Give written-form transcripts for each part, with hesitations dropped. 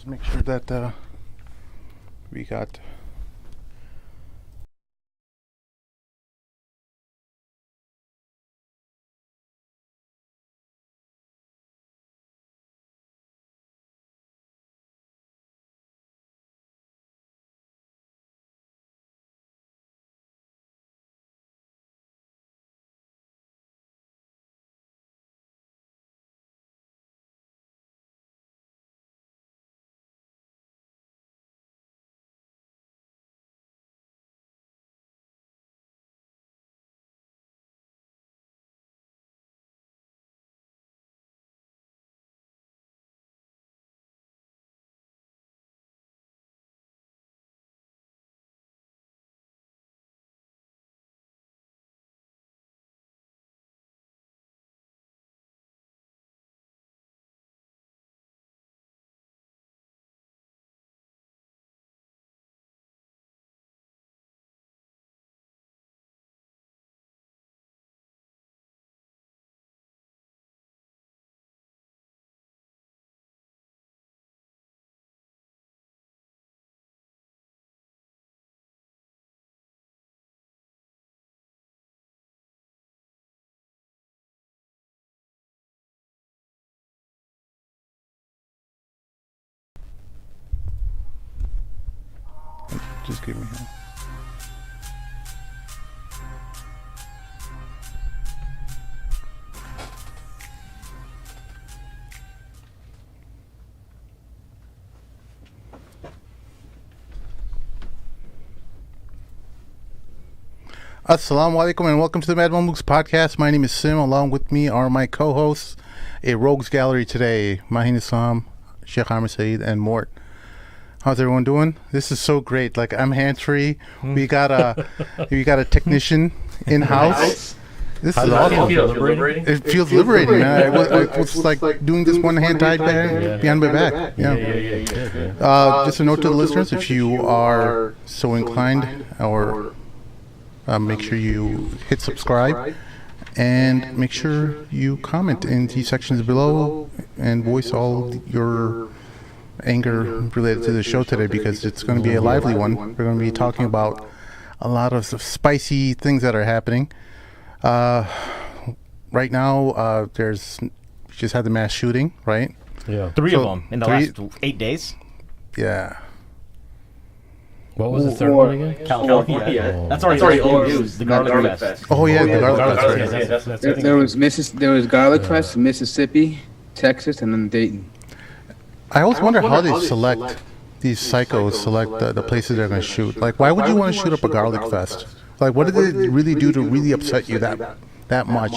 just make sure that we got. Just give me here. Assalamu alaikum and welcome to the Mad Mamluks podcast. My name is Sim. Along with me are my co-hosts, a rogues gallery today, Mahin Islam, Sheikh Amr Saeed, and Mort. How's everyone doing? This is so great. Like, I'm hands-free. We got a technician in house. This is awesome. It feels liberating, man. It's like doing this one hand tied behind my back. Yeah. Just a note to the listeners: if you are so inclined, or make sure you hit subscribe and make sure you comment in the sections below and voice all your anger related to the show today, because it's going to be a lively one. We're going to be talking about a lot of spicy things that are happening. Right now, we just had the mass shooting, right? Yeah. Three of them in the last 8 days. Yeah. What was the third one again? California. Oh. That's already old news. The Garlic Fest. Oh yeah, the Garlic Fest. There was Garlic Fest, Mississippi, Texas, and then Dayton. I always wonder how they select these psychos, select the places they're going to shoot. Like, why would you want to shoot up a Garlic Fest? Like, what did they really do to really upset you that much?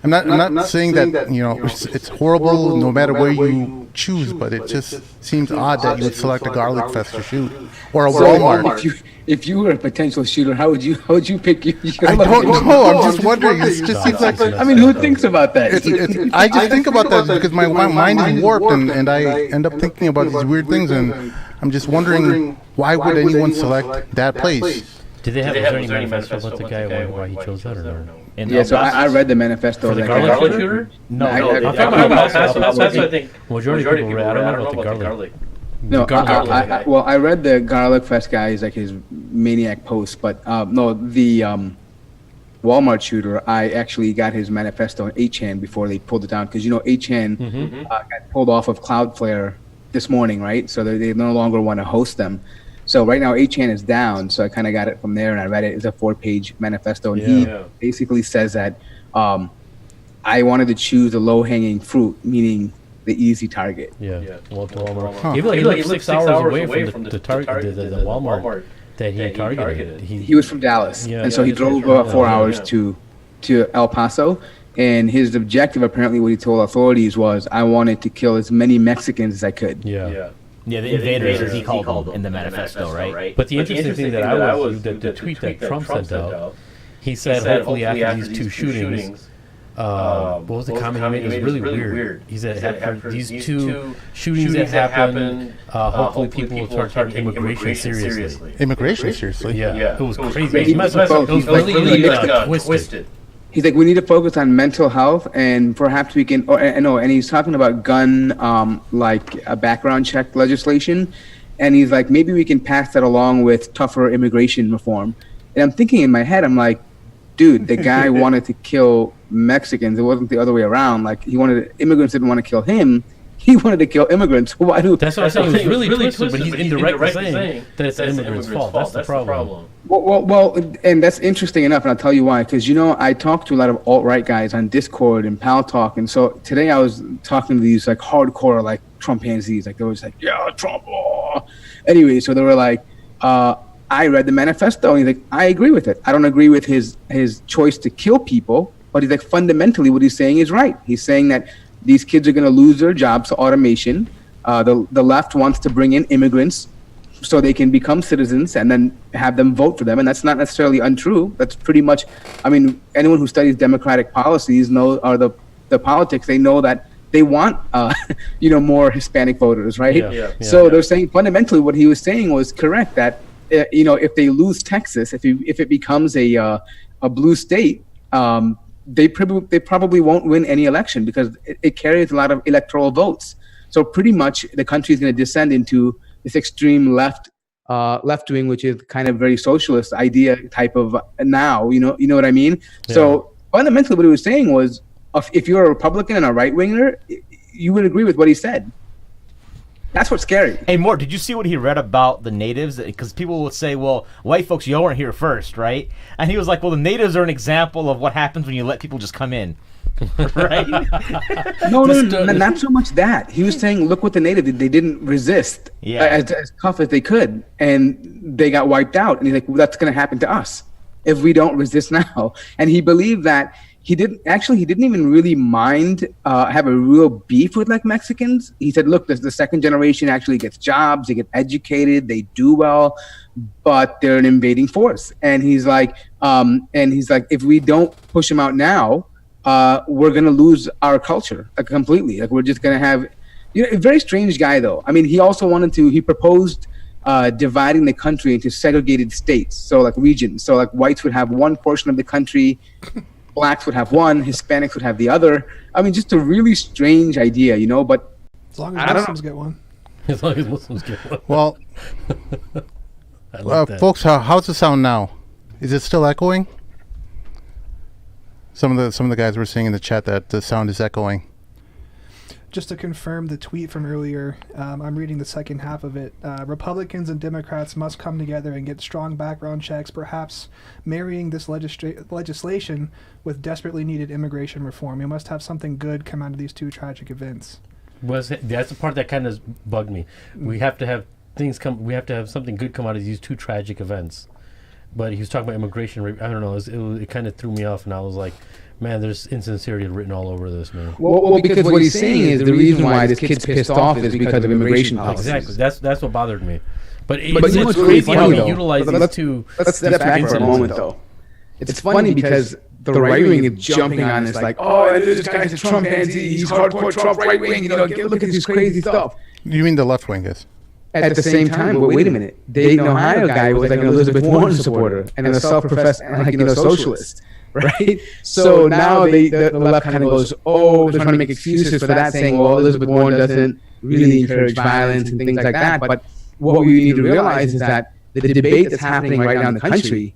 I'm not saying that, you know, it's horrible no matter where you choose, but it just seems odd that you would select a Garlic Fest to shoot, or a Walmart. If you were a potential shooter, how would you pick your I don't know. I'm just wondering. It just seems like, I mean, who thinks about that? I just think about that because my mind is warped, and I end up thinking about these weird things, and I'm just wondering, why would anyone select that place? Did they have any manifesto about the guy why he chose that or no? Yeah, so I read the manifesto. For the garlic shooter? No. I'm talking about that's what I think. Majority of people read. I don't know about the garlic. No, I read the Garlic Fest guy's like his maniac post, but no, the Walmart shooter, I actually got his manifesto on 8chan before they pulled it down, because you know 8chan got pulled off of Cloudflare this morning, right? So they no longer want to host them. So right now 8chan is down, so I kind of got it from there, and I read it. It's a 4-page manifesto, and he basically says that I wanted to choose a low-hanging fruit, meaning the easy target. Walmart. He lived 6 hours away from the Walmart that he targeted. He was from Dallas, and so he drove about 4 hours to El Paso, and his objective, apparently what he told authorities, was, I wanted to kill as many Mexicans as I could. Yeah, the invaders, as he called them in the manifesto, right? But the interesting thing that I was, the tweet that Trump sent out, he said, hopefully after these two shootings, what was the comment he made? It was really weird. He said, after these two shootings that happened, hopefully people will start taking immigration seriously. Immigration seriously? Yeah. It was crazy. It was really twisted. he's like, we need to focus on mental health, and perhaps we can. And he's talking about gun, like a background check legislation, and he's like, maybe we can pass that along with tougher immigration reform. And I'm thinking in my head, I'm like, dude, the guy wanted to kill Mexicans. It wasn't the other way around. Like immigrants didn't want to kill him. He wanted to kill immigrants. Why do? That's what I'm saying. It's really twisted, but he's indirectly saying that it's the immigrants' fault. That's the problem. Well, and that's interesting enough, and I'll tell you why. Because I talk to a lot of alt-right guys on Discord and Pal Talk, and so today I was talking to these like hardcore like Trump pansies. Like they were like, yeah, Trump. Oh. Anyway, so they were like, I read the manifesto, and he's like, I agree with it. I don't agree with his choice to kill people, but he's like, fundamentally, what he's saying is right. He's saying that these kids are going to lose their jobs to automation. The left wants to bring in immigrants so they can become citizens and then have them vote for them. And that's not necessarily untrue. That's pretty much, anyone who studies democratic policies or the politics, they know that they want, more Hispanic voters, right? So they're saying fundamentally what he was saying was correct, that, if they lose Texas, if it becomes a blue state, they probably won't win any election because it carries a lot of electoral votes. So pretty much the country is going to descend into this extreme left wing, which is kind of very socialist idea type of now. You know what I mean? Yeah. So fundamentally, what he was saying was, if you're a Republican and a right winger, you would agree with what he said. That's what's scary. Hey, Mort, did you see what he read about the natives? Because people would say, well, white folks, you weren't here first, right? And he was like, well, the natives are an example of what happens when you let people just come in. Right? No, not so much that. He was saying, look what the natives did. They didn't resist as tough as they could, and they got wiped out. And he's like, well, that's going to happen to us if we don't resist now. And he believed that he didn't even really mind have a real beef with like Mexicans. He said, look, the second generation actually gets jobs, they get educated, they do well, but they're an invading force. And he's like, if we don't push them out now, we're going to lose our culture completely. Like we're just going to have, a very strange guy though. He also he proposed dividing the country into segregated states. So like regions. So like whites would have one portion of the country, blacks would have one, Hispanics would have the other. Just a really strange idea, but as long as Muslims get one. As long as Muslims get one. Well, folks, how's the sound now? Is it still echoing? Some of the guys were saying in the chat that the sound is echoing. Just to confirm the tweet from earlier, I'm reading the second half of it. Republicans and Democrats must come together and get strong background checks, perhaps marrying this legislation with desperately needed immigration reform. We must have something good come out of these two tragic events. That's the part that kind of bugged me. We have to have we have to have something good come out of these two tragic events. But he was talking about immigration. I don't know. It kind of threw me off, and I was like, man, there's insincerity written all over this, man. Well, because what he's saying is the reason why this kid's pissed off is because of immigration policies. Exactly. That's what bothered me. But it's crazy how he utilized these two. Let's step back for a moment, though. It's funny because the right wing is jumping on this like, oh, this guy's a Trump anti, he's hardcore Trump right wing. Look at this crazy stuff. You mean the left wing is? At the same time, but wait a minute. The Dayton, Ohio guy was like an Elizabeth Warren supporter and a self-professed socialist, right? So now the left kind of goes, oh, they're trying to make excuses for that, saying, well, Elizabeth Warren doesn't really encourage violence and things like that. But what we need to realize is that the debate that's happening right now in the country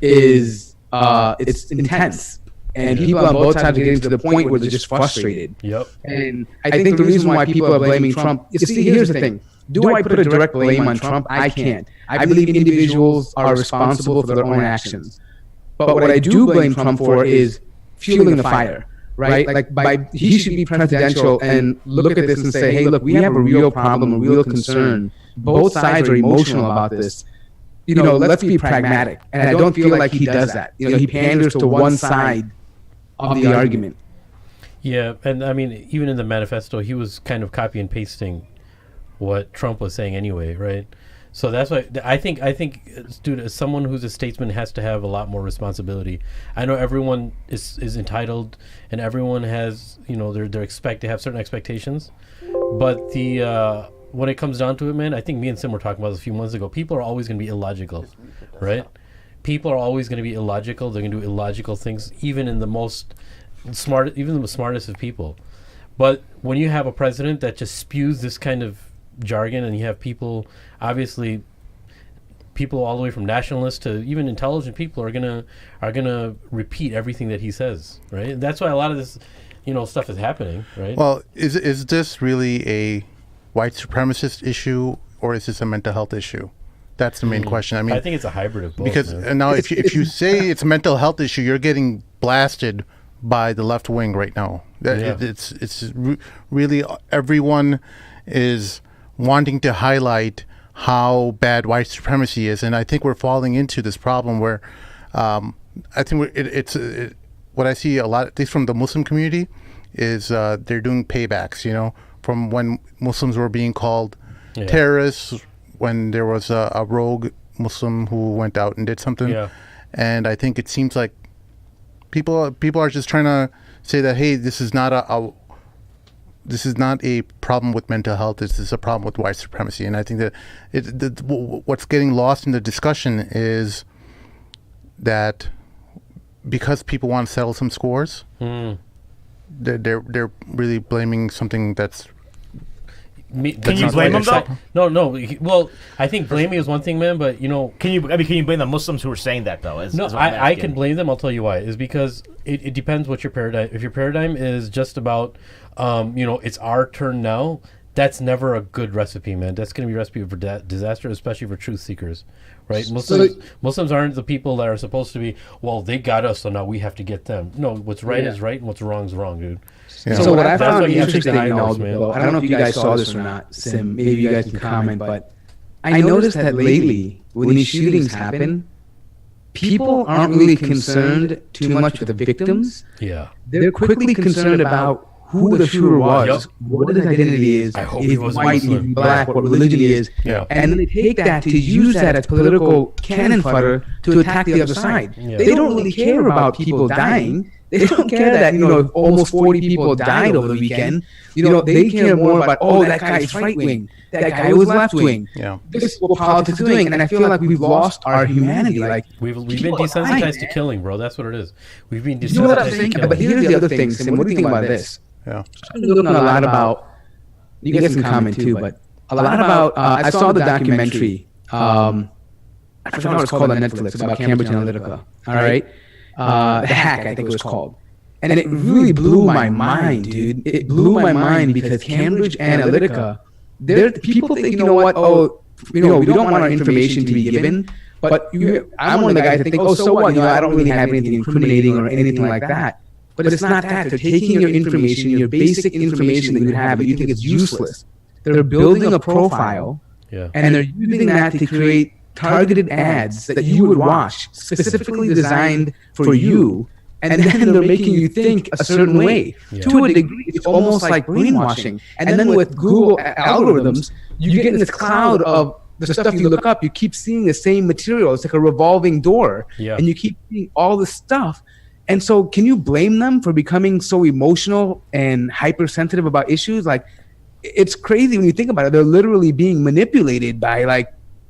is it's intense. And people on both sides are getting to the point where they're just frustrated. Yep. And I think the reason why people are blaming Trump, here's the thing. Do I put a direct blame on Trump? I can't. I believe individuals are responsible for their own actions. But what I do blame Trump for is fueling the fire, right? He should be presidential and look at this and say, hey, look, we have a real problem, a real concern. Both sides are emotional about this. Let's be pragmatic. And I don't feel like he does that. He panders to one side of the argument. Yeah, and even in the manifesto, he was kind of copy and pasting what Trump was saying anyway, right? So that's why I think, dude, as someone who's a statesman has to have a lot more responsibility. I know everyone is entitled, and everyone has, they're expect to have certain expectations, but when it comes down to it, man, I think me and Sim were talking about this a few months ago. People are always going to be illogical, right? people are always going to be illogical. They're going to do illogical things, even in the smartest of people. But when you have a president that just spews this kind of jargon, and you have people, obviously, people all the way from nationalists to even intelligent people are gonna repeat everything that he says, right? And that's why a lot of this, stuff is happening, right? Well, is this really a white supremacist issue, or is this a mental health issue? That's the main question. I mean, I think it's a hybrid of both. Because now, if you say it's a mental health issue, you're getting blasted by the left wing right now. It's really everyone is wanting to highlight how bad white supremacy is, and I think we're falling into this problem where I think what I see a lot, at least from the Muslim community, is they're doing paybacks. From when Muslims were being called terrorists, when there was a rogue Muslim who went out and did something, and I think it seems like people are just trying to say that, hey, this is not a problem with mental health. This is a problem with white supremacy. And I think that what's getting lost in the discussion is that because people want to settle some scores, they're really blaming something that's. Can you blame them though? No. Well, I think blaming is one thing, man. But can you blame the Muslims who are saying that though? I can blame them. I'll tell you why. Is because it depends what your paradigm. If your paradigm is just about, it's our turn now. That's never a good recipe, man. That's going to be a recipe for disaster, especially for truth seekers, right? Muslims aren't the people that are supposed to be. Well, they got us, so now we have to get them. No, what's right is right, and what's wrong is wrong, dude. Yeah. So what I found interesting, I don't know if you guys saw this or not, Sim. Maybe you guys can comment, but I noticed that lately, when these shootings happen, people aren't really concerned too much with the victims. Yeah, they're quickly concerned about who the shooter was, what his identity is, is white, is black, what religion he is, and then they take that to use that as political cannon fodder to attack the other side. They don't really care about people dying. They don't care that, almost 40 people died over the weekend. They care more about, that guy is right wing. That guy was left wing. Yeah. This is what politics is doing, and I feel like we've lost our humanity. Like we've been desensitized to killing, bro. That's what it is. We've been desensitized. You know what I'm saying? But here's the other thing, Sim. What do you think about this? Yeah. I'm looking a lot about. You guys can comment too, but a lot about. I saw the documentary. I forgot what it's called on Netflix about Cambridge Analytica. All right. The Hack, I think it was called. And it really blew my mind, dude. It blew my mind because Cambridge Analytica, people think, we don't want our information to be given, but I'm one of the guys that think, so what? I don't really have anything incriminating or anything like that. But it's not that. They're taking your information, your basic information that you have, but you think it's useless. They're building a profile, and they're using that to create targeted ads that you would watch, specifically designed for you, and then they're making you think a certain way. To a degree, it's almost like brainwashing. And then with Google algorithms, you get in this cloud of the stuff you look up. You keep seeing the same material. It's like a revolving door, and you keep seeing all this stuff. And so can you blame them for becoming so emotional and hypersensitive about issues? Like, it's crazy when you think about it. They're literally being manipulated by,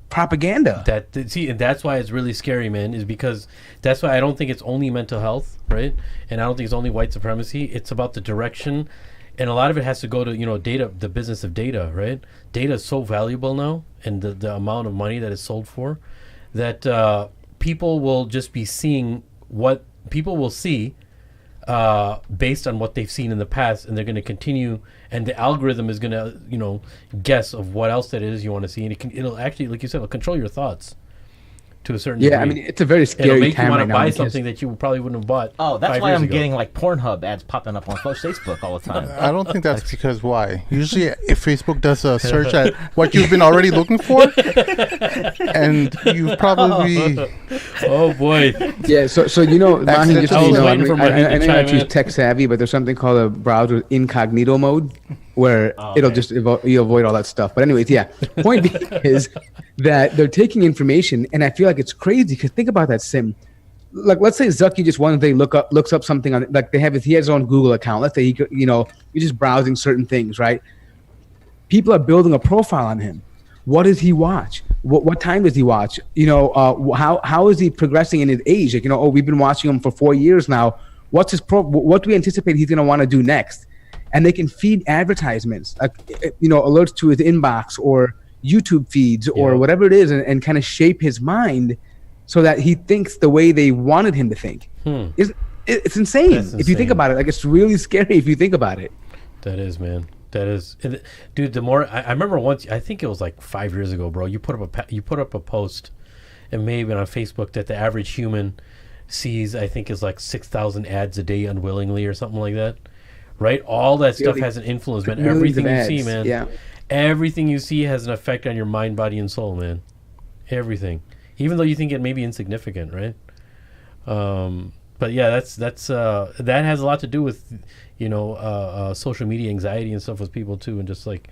propaganda. And that's why it's really scary, man, is because that's why I don't think it's only mental health, right? And I don't think it's only white supremacy. It's about the direction, and a lot of it has to go to data, the business of data, right? Data is so valuable now, and the amount of money that it's sold for, that people will just be seeing what people will see based on what they've seen in the past, and they're going to continue, and the algorithm is going to guess of what else that is you want to see, and it'll actually, like you said, it'll control your thoughts to a certain degree. I mean, it's a very scary it'll make time you want right to now buy something that you probably wouldn't have bought. That's why I'm getting Pornhub ads popping up on Facebook all the time. I don't think that's because why. Usually, if Facebook does a search at what you've been already looking for, and you've probably oh boy, Mahi, just I know that you're tech savvy, but there's something called a browser incognito mode, where it'll just you avoid all that stuff. But anyways, point being is that they're taking information, and I feel like it's crazy because think about that, Sim. Like, let's say Zucky just one day looks up something on, like, he has his own Google account. Let's say he's just browsing certain things, right? People are building a profile on him. What does he watch? What time does he watch? You know, how is he progressing in his age? Like, you know, we've been watching him for 4 years now. What do we anticipate he's going to want to do next? And they can feed advertisements, you know, alerts to his inbox or YouTube feeds or whatever it is, and kind of shape his mind so that he thinks the way they wanted him to think. It's insane. If you think about it. Like, it's really scary if you think about it. That is, man. That is, dude. The more I remember once, I think it was like 5 years ago, bro. You put up a post, and maybe on Facebook that the average human sees, I think, is like 6,000 ads a day unwillingly or something like that, right? All that stuff has an influence, man. Everything you see, man. Everything you see has an effect on your mind, body, and soul, man. Everything, even though you think it may be insignificant, right? But yeah, that has a lot to do with, you know, social media anxiety and stuff with people too, and just like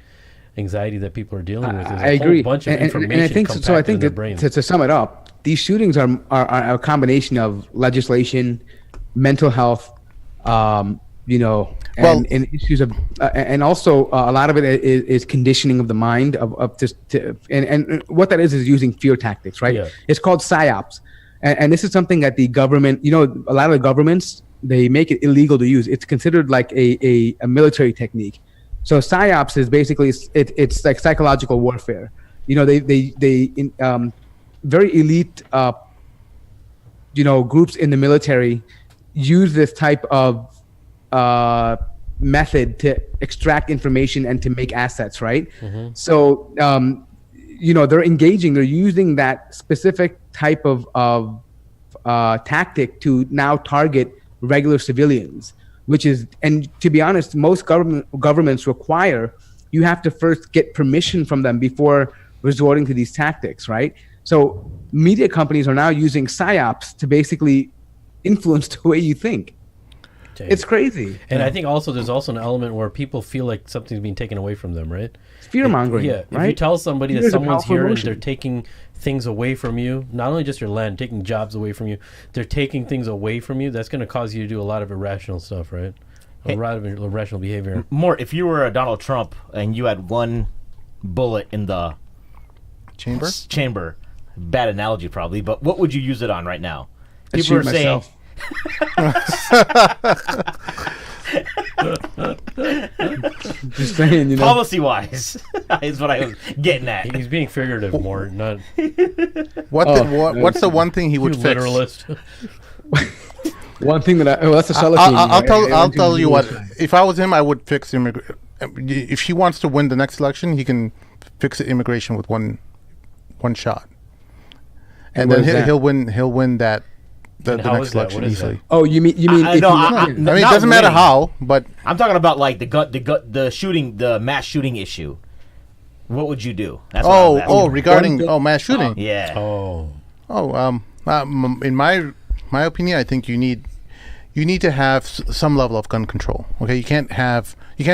anxiety that people are dealing with. There's I agree. Whole bunch of information and I think so. I think that to sum it up, these shootings are a combination of legislation, mental health, you know, and issues of, and also a lot of it is conditioning of the mind of just and what that is using fear tactics, right? Yeah. It's called psyops. And this is something that the government, you know, a lot of the governments, they make it illegal to use. It's considered like a military technique. So psyops is basically, it's like psychological warfare. You know, they very elite, you know, groups in the military use this type of method to extract information and to make assets, right? Mm-hmm. So, you know, they're using that specific type of tactic to now target regular civilians, which is, and to be honest, most governments require you have to first get permission from them before resorting to these tactics, right? So media companies are now using psyops to basically influence the way you think. It's crazy. And I think also there's also an element where people feel like something's being taken away from them, right? It's fear-mongering. Yeah. Right? If you tell somebody that someone's here and they're taking things away from you, not only just your land, taking jobs away from you, they're taking things away from you, that's going to cause you to do a lot of irrational stuff, right? A lot of irrational behavior. More, if you were a Donald Trump and you had one bullet in the chamber, bad analogy probably, but what would you use it on right now? People are saying... Just saying, you know. Policy-wise, is what I was getting at. He's being figurative more, not. What's the one thing he would fix? Literalist. One thing that that's a cellophane. I'll tell you what. If I was him, I would fix immigration. If he wants to win the next election, he can fix immigration with one shot, and then he'll win that. The next election easily. Oh, you mean? I mean, it doesn't matter how, but I'm talking about like the shooting, the mass shooting issue. What would you do? That's regarding mass shooting. Yeah. In my opinion, I think you need to have some level of gun control. Okay, you can't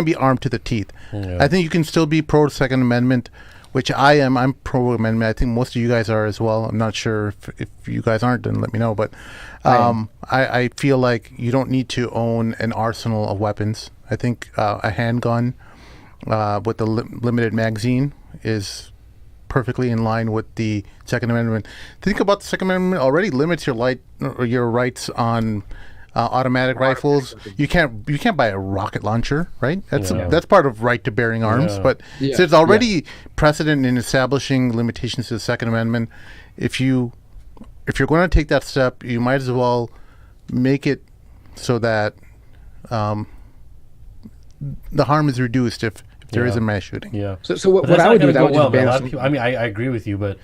be armed to the teeth. Yeah. I think you can still be pro Second Amendment, which I am. I'm pro amendment. I think most of you guys are as well. I'm not sure if you guys aren't, then let me know. But I feel like you don't need to own an arsenal of weapons. I think a handgun with the limited magazine is perfectly in line with the Second Amendment. Think about the Second Amendment already limits your rights on automatic rifles. You can't buy a rocket launcher, right? That's part of right to bearing arms. But so there's already precedent in establishing limitations to the Second Amendment. If you're going to take that step, you might as well make it so that the harm is reduced if there is a mass shooting. Yeah. So what I would do is I would just ban. I mean, I agree with you, but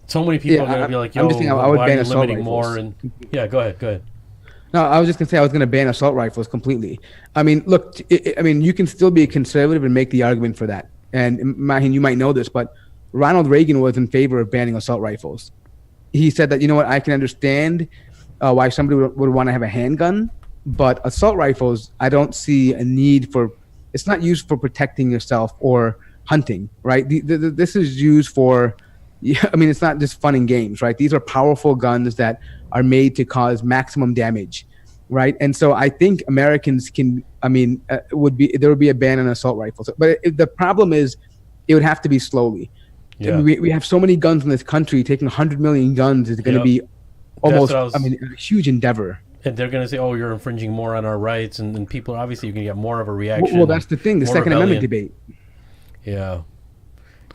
so many people are going to be like, "Yo, I would ban assault limiting more." And go ahead. No, I was just going to say I was going to ban assault rifles completely. I mean, look, you can still be conservative and make the argument for that. And Mahin, you might know this, but Ronald Reagan was in favor of banning assault rifles. He said that, you know what, I can understand why somebody would want to have a handgun, but assault rifles, I don't see a need for. It's not used for protecting yourself or hunting, right? This is used for. I mean, it's not just fun and games, right? These are powerful guns that are made to cause maximum damage, right? And so I think Americans can, there would be a ban on assault rifles. But the problem is it would have to be slowly. Yeah. We have so many guns in this country. Taking 100 million guns is going to be almost, a huge endeavor. And they're going to say, oh, you're infringing more on our rights. And people, obviously, you're going to get more of a reaction. Well, that's the thing, the Second Amendment debate. Yeah.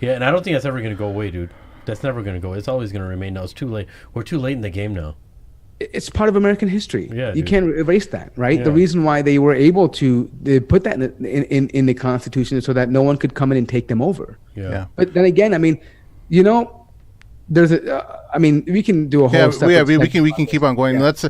Yeah, and I don't think that's ever going to go away, dude. That's never going to go. It's always going to remain now. It's too late. We're too late in the game now. It's part of American history. Yeah, you can't erase that, right? Yeah. The reason why they were able to put that in the Constitution is so that no one could come in and take them over. Yeah. But then again, I mean, there's we can do a whole. We can keep on going. Yeah. Let's.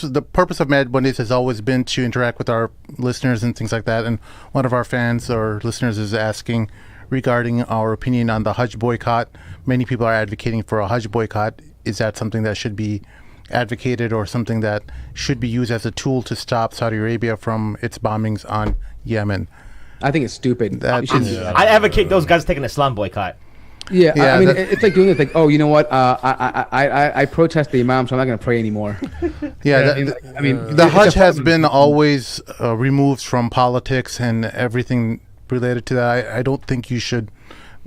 The purpose of Mad Mondays has always been to interact with our listeners and things like that. And one of our fans or listeners is asking regarding our opinion on the Hajj boycott. Many people are advocating for a Hajj boycott. Is that something that should be advocated or something that should be used as a tool to stop Saudi Arabia from its bombings on Yemen? I think it's stupid. I advocate those guys taking an Islam boycott. Yeah, I mean, it's like doing it like, oh, you know what? I protest the imam, so I'm not going to pray anymore. The Hajj has been always removed from politics and everything related to that. I don't think you should,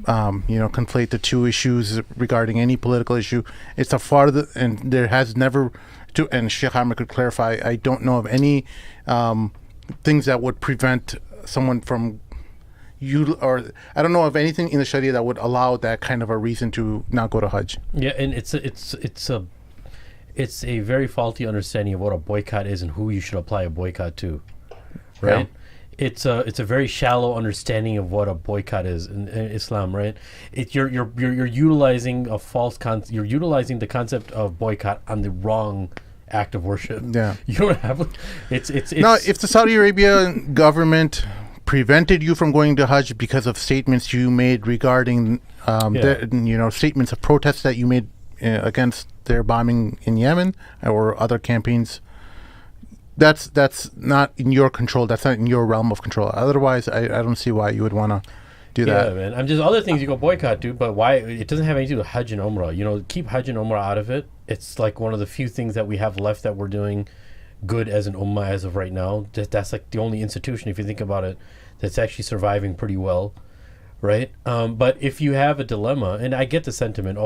conflate the two issues regarding any political issue. It's and there has never, and Sheikh Ahmed could clarify, I don't know of any things that would prevent someone from or I don't know of anything in the Sharia that would allow that kind of a reason to not go to Hajj. Yeah, and it's a very faulty understanding of what a boycott is and who you should apply a boycott to, right? Yeah. It's a very shallow understanding of what a boycott is in Islam, right? You're utilizing a false you're utilizing the concept of boycott on the wrong act of worship. Yeah, you don't have it's now if the Saudi Arabia government prevented you from going to Hajj because of statements you made regarding statements of protest that you made against their bombing in Yemen or other campaigns, that's not in your control. That's not in your realm of control. Otherwise, I don't see why you would want to do that. Yeah, man. I'm just other things you go boycott, dude. But why? It doesn't have anything to do with Hajj and Umrah. Keep Hajj and Umrah out of it. It's like one of the few things that we have left that we're doing good as an ummah as of right now. That's like the only institution, if you think about it, that's actually surviving pretty well, right? But if you have a dilemma, and I get the sentiment,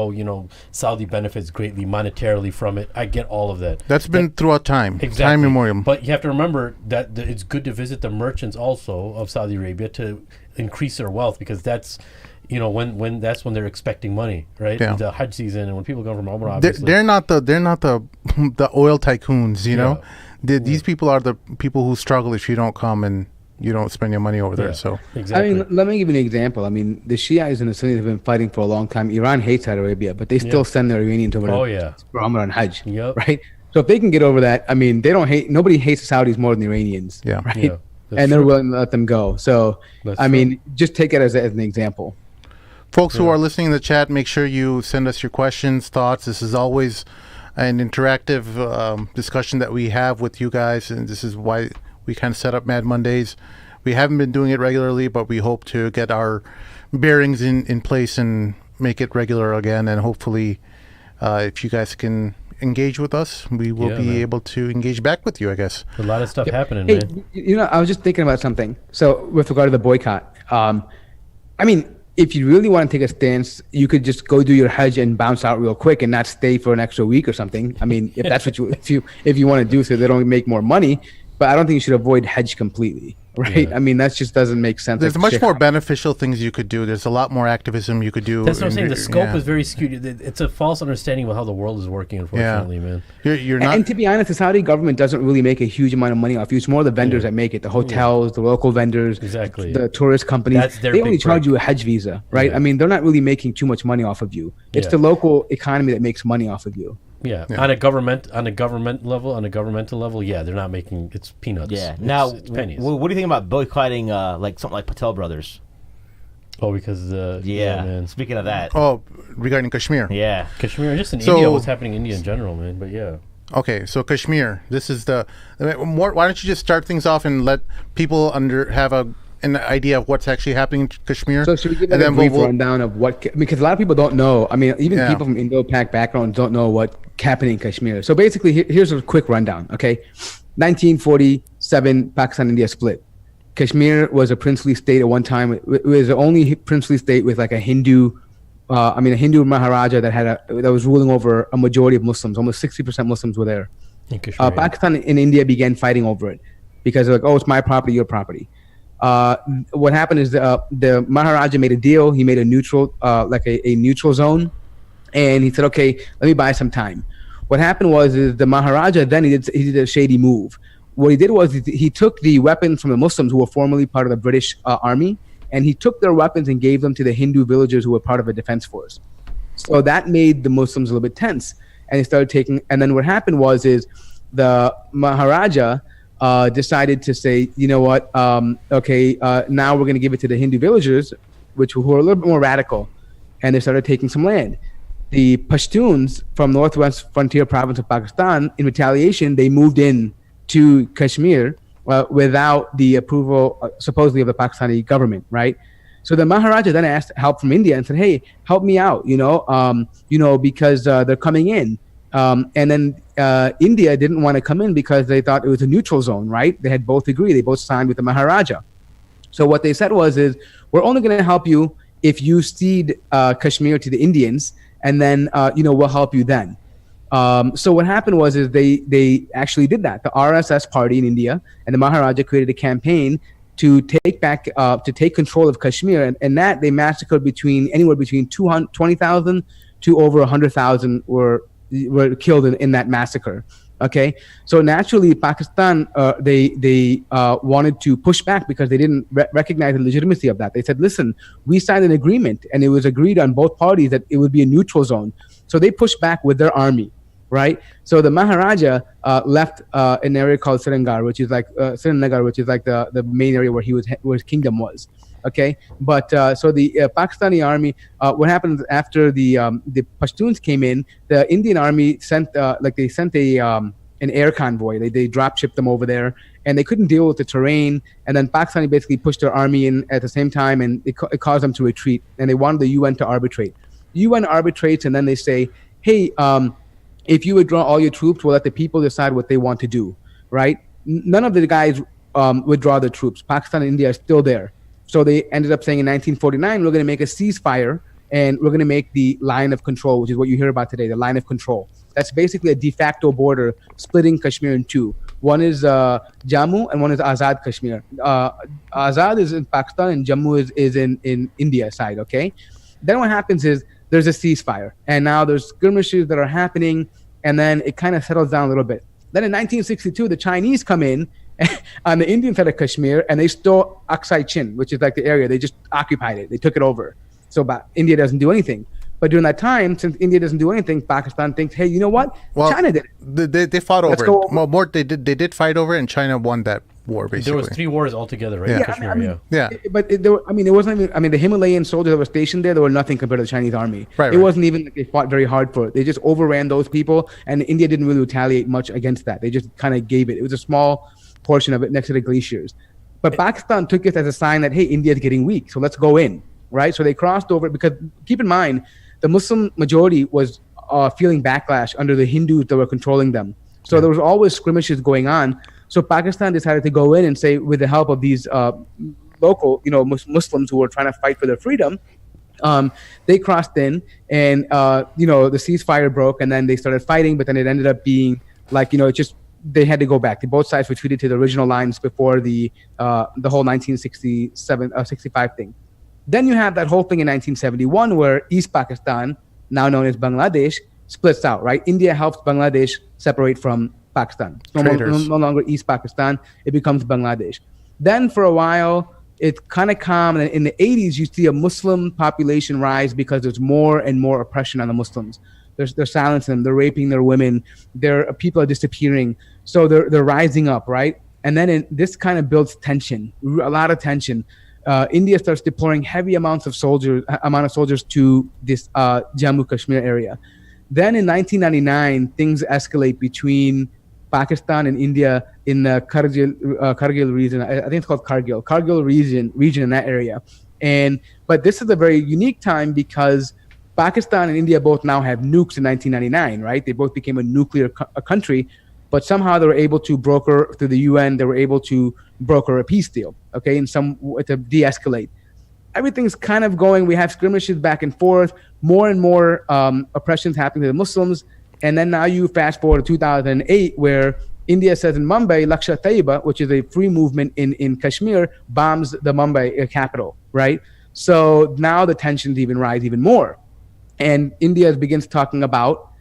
Saudi benefits greatly monetarily from it. I get all of that. That's been throughout time, exactly. Time immemorial. But you have to remember that it's good to visit the merchants also of Saudi Arabia to increase their wealth, because that's when that's when they're expecting money, right? Yeah. The Hajj season, and when people come from Umrah, obviously. They're not the oil tycoons, know. These people are the people who struggle if you don't come and you don't spend your money over there. So exactly. I mean, let me give you an example. I mean, the Shiites and the Sunnis have been fighting for a long time. Iran hates Saudi Arabia, but they still send their Iranians over for Umrah and Hajj, right? So if they can get over that, I mean, nobody hates the Saudis more than the Iranians, right? Yeah, and they're willing to let them go. So, I mean, just take it as an example. Folks who are listening in the chat, make sure you send us your questions, thoughts. This is always an interactive discussion that we have with you guys, and this is why we kind of set up Mad Mondays. We haven't been doing it regularly, but we hope to get our bearings in place and make it regular again. And hopefully, if you guys can engage with us, we will be able to engage back with you, I guess. A lot of stuff happening, man. I was just thinking about something. So with regard to the boycott, I mean, if you really want to take a stance, you could just go do your Hajj and bounce out real quick and not stay for an extra week or something. I mean, if that's what if you want to do, so they don't make more money. But I don't think you should avoid Hajj completely, right? Yeah. I mean, that just doesn't make sense. There's much more beneficial things you could do. There's a lot more activism you could do. That's what I'm saying. The scope is very skewed. It's a false understanding of how the world is working, unfortunately, man. You're not. And to be honest, the Saudi government doesn't really make a huge amount of money off you. It's more the vendors that make it. The hotels, the local vendors, exactly. The tourist companies. They only charge you a Hajj visa, right? I mean, they're not really making too much money off of you. It's the local economy that makes money off of you. Yeah, on a governmental level, they're not making, it's peanuts. Yeah. Now, it's pennies. What do you think about boycotting like something like Patel Brothers? Oh, because man. Speaking of that. Oh, regarding Kashmir. Yeah, Kashmir, just in India, what's happening in India in general, man. But yeah. Okay, so Kashmir. This is why don't you just start things off and let people have an idea of what's actually happening in Kashmir. So should we give a brief rundown of because a lot of people don't know. I mean, even people from Indo-Pak background don't know what's happening in Kashmir. So basically, here's a quick rundown, okay? 1947, Pakistan-India split. Kashmir was a princely state at one time. It was the only princely state with like a Hindu Maharaja that was ruling over a majority of Muslims. Almost 60% Muslims were there. In Kashmir, Pakistan and India began fighting over it because they're like, oh, it's my property, your property. What happened is the Maharaja made a deal. He made a neutral, a neutral zone, and he said, okay, let me buy some time. What happened was the Maharaja then he did a shady move. What he did was he took the weapons from the Muslims who were formerly part of the British army, and he took their weapons and gave them to the Hindu villagers who were part of a defense force. So that made the Muslims a little bit tense, and they started taking. And then what happened was the Maharaja decided to say, you know what? Now we're going to give it to the Hindu villagers, who are a little bit more radical, and they started taking some land. The Pashtuns from northwest frontier province of Pakistan, in retaliation, they moved in to Kashmir without the approval, supposedly, of the Pakistani government, right? So the Maharaja then asked help from India and said, "Hey, help me out, because they're coming in." And then India didn't want to come in because they thought it was a neutral zone, right? They had both agreed. They both signed with the Maharaja. So what they said was, we're only going to help you if you cede Kashmir to the Indians, and then we'll help you then. So what happened was they actually did that. The RSS party in India and the Maharaja created a campaign to take control of Kashmir, and that they massacred anywhere between 20,000 to over 100,000 were killed in that massacre. Okay, so naturally Pakistan they wanted to push back because they didn't recognize the legitimacy of that. They said, listen, we signed an agreement and it was agreed on both parties that it would be a neutral zone. So they pushed back with their army, right? So the Maharaja left an area called Srinagar, which is like the main area where his kingdom was. Okay, but so the Pakistani army, what happened after the Pashtuns came in, the Indian army sent an air convoy. They drop shipped them over there, and they couldn't deal with the terrain. And then Pakistani basically pushed their army in at the same time, and it caused them to retreat. And they wanted the UN to arbitrate. The UN arbitrates, and then they say, hey, if you withdraw all your troops, we'll let the people decide what they want to do, right? None of the guys withdraw their troops. Pakistan and India are still there. So they ended up saying in 1949, we're going to make a ceasefire, and we're going to make the line of control, which is what you hear about today, the line of control. That's basically a de facto border splitting Kashmir in two. One is Jammu and one is Azad Kashmir. Azad is in Pakistan and Jammu is in India side, okay? Then what happens is there's a ceasefire, and now there's skirmishes that are happening, and then it kind of settles down a little bit. Then in 1962, the Chinese come in on the Indian side of Kashmir, and they stole Aksai Chin, which is like the area. They just occupied it. They took it over. So India doesn't do anything. But during that time, since India doesn't do anything, Pakistan thinks, hey, you know what? Well, China did it. They fought over it. Well, more they did fight over it, and China won that war, basically. There was 3 wars altogether, right? Yeah. In Kashmir, It wasn't even, the Himalayan soldiers that were stationed there, they were nothing compared to the Chinese army. Right. It wasn't even like they fought very hard for it. They just overran those people, and India didn't really retaliate much against that. They just kind of gave it. It was a small portion of it next to the glaciers. But Pakistan took it as a sign that, hey, India is getting weak, so let's go in, right? So they crossed over, because keep in mind, the Muslim majority was feeling backlash under the Hindus that were controlling them. So there was always skirmishes going on. So Pakistan decided to go in and say, with the help of these local, Muslims who were trying to fight for their freedom, they crossed in, and the ceasefire broke, and then they started fighting. But then it ended up being like, they had to go back. Both sides retreated to the original lines before the whole 65 thing. Then you have that whole thing in 1971 where East Pakistan, now known as Bangladesh, splits out, right? India helps Bangladesh separate from Pakistan. No longer East Pakistan, it becomes Bangladesh. Then for a while, it's kind of calm. And in the 80s, you see a Muslim population rise because there's more and more oppression on the Muslims. They're silencing them, they're raping their women, people are disappearing. So they're rising up, right? And then this kind of builds tension, a lot of tension. India starts deploying heavy amount of soldiers to this Jammu Kashmir area. Then in 1999, things escalate between Pakistan and India in the Kargil region. I think it's called Kargil region in that area. But this is a very unique time because Pakistan and India both now have nukes in 1999, right? They both became a nuclear country. but somehow they were able to broker through the UN. They were able to broker a peace deal, okay, to de-escalate. Everything's kind of going. We have skirmishes back and forth, more and more oppressions happening to the Muslims. And then now you fast forward to 2008, where India says in Mumbai, Laksha Taiba, which is a free movement in Kashmir, bombs the Mumbai capital, right? So now the tensions even rise even more. And India begins talking about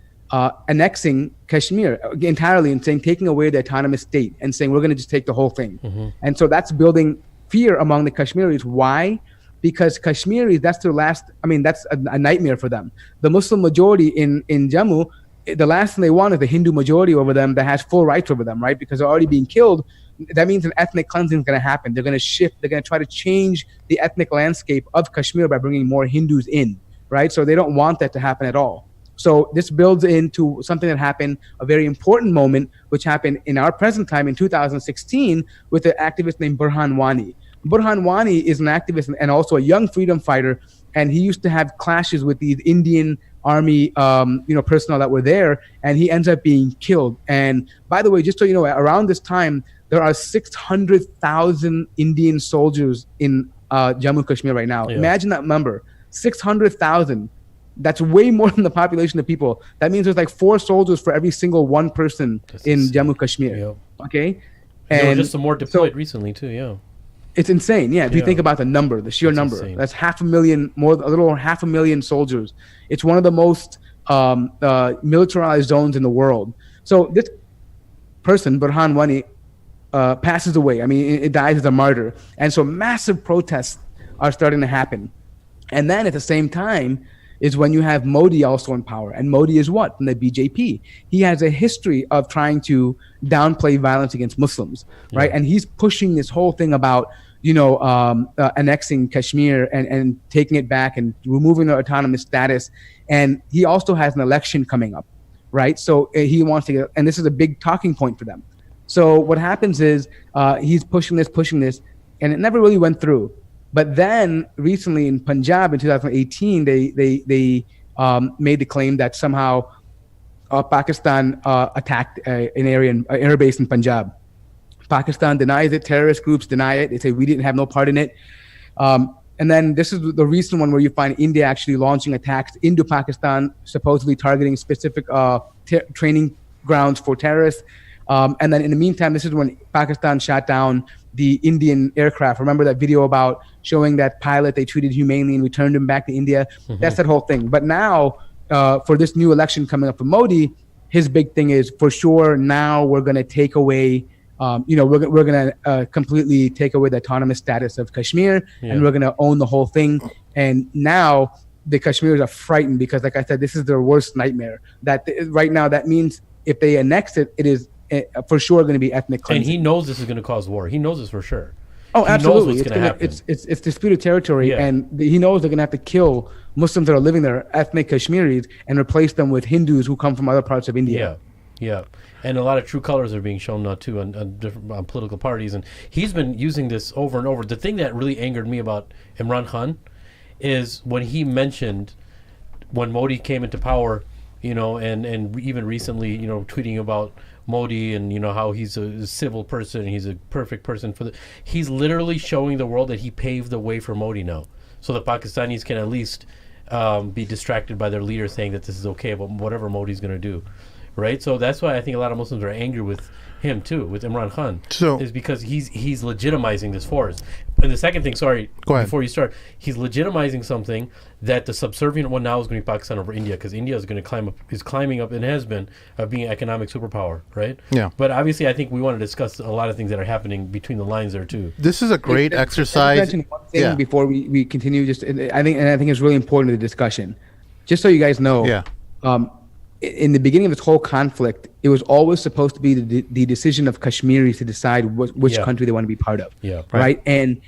annexing Kashmir entirely and saying, taking away the autonomous state and saying, we're going to just take the whole thing. Mm-hmm. And so that's building fear among the Kashmiris. Why? Because Kashmiris, that's a nightmare for them. The Muslim majority in Jammu, the last thing they want is the Hindu majority over them that has full rights over them, right? Because they're already being killed. That means an ethnic cleansing is going to happen. They're going to shift. They're going to try to change the ethnic landscape of Kashmir by bringing more Hindus in, right? So they don't want that to happen at all. So this builds into something that happened, a very important moment, which happened in our present time in 2016 with an activist named Burhan Wani. Burhan Wani is an activist and also a young freedom fighter, and he used to have clashes with these Indian army personnel that were there, and he ends up being killed. And by the way, just so you know, around this time there are 600,000 Indian soldiers in Jammu Kashmir right now. Yeah. Imagine that number, 600,000. That's way more than the population of people. That means there's like 4 soldiers for every single one person in Jammu Kashmir. Yeah. Okay, and there were just some more deployed recently too. Yeah. It's insane, yeah. If you think about the number, the sheer number, insane. That's 500,000, a little over 500,000 soldiers. It's one of the most militarized zones in the world. So this person, Burhan Wani, passes away. I mean, it dies as a martyr. And so massive protests are starting to happen. And then at the same time is when you have Modi also in power. And Modi is what? From the BJP. He has a history of trying to downplay violence against Muslims, right? And he's pushing this whole thing about, annexing Kashmir and taking it back and removing the autonomous status. And he also has an election coming up, right? So he wants to get, and this is a big talking point for them. So what happens is he's pushing this, and it never really went through. But then recently in Punjab in 2018, they made the claim that somehow Pakistan attacked an air base in Punjab. Pakistan denies it. Terrorist groups deny it. They say we didn't have no part in it. And then this is the recent one where you find India actually launching attacks into Pakistan, supposedly targeting specific training grounds for terrorists. And then in the meantime, this is when Pakistan shot down the Indian aircraft. Remember that video about showing that pilot they treated humanely and returned him back to India? Mm-hmm. That's that whole thing. But now, for this new election coming up for Modi, his big thing is, for sure, now we're going to take away, we're going to completely take away the autonomous status of Kashmir, and we're going to own the whole thing. And now the Kashmiris are frightened because, like I said, this is their worst nightmare. That right now, that means if they annex it, it is for sure going to be ethnic cleansing. And he knows this is going to cause war. He knows this for sure. Oh, absolutely. It's disputed territory, and he knows they're going to have to kill Muslims that are living there, ethnic Kashmiris, and replace them with Hindus who come from other parts of India. Yeah. And a lot of true colors are being shown now, too, on different political parties. And he's been using this over and over. The thing that really angered me about Imran Khan is when he mentioned when Modi came into power, and even recently, tweeting about Modi and how he's a civil person and he's a perfect person he's literally showing the world that he paved the way for Modi now, so the Pakistanis can at least be distracted by their leader saying that this is okay about whatever Modi's going to do, right? So that's why I think a lot of Muslims are angry with him too, with Imran Khan, is because he's legitimizing this force. And the second thing, before you start, he's legitimizing something that the subservient one now is going to be Pakistan over India, because India is going to climbing up and has been being an economic superpower, right? Yeah. But obviously, I think we want to discuss a lot of things that are happening between the lines there too. This is a great exercise. Mention one thing before we continue. I think it's really important to the discussion. Just so you guys know. Yeah. In the beginning of this whole conflict, it was always supposed to be the decision of Kashmiris to decide which country they want to be part of. Yeah. Right. And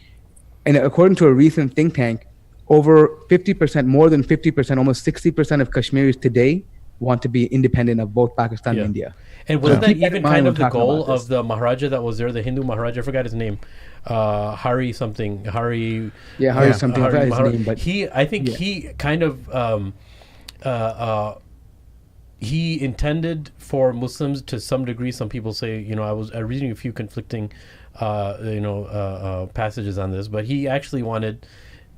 according to a recent think tank, over 50%, more than 50%, almost 60% of Kashmiris today want to be independent of both Pakistan and India. And wasn't that even kind of the goal of the Maharaja that was there, the Hindu Maharaja? I forgot his name. Hari something. Hari. Yeah, Hari something. I forgot his name, but he kind of he intended for Muslims to some degree. Some people say, I was reading a few conflicting, passages on this, but he actually wanted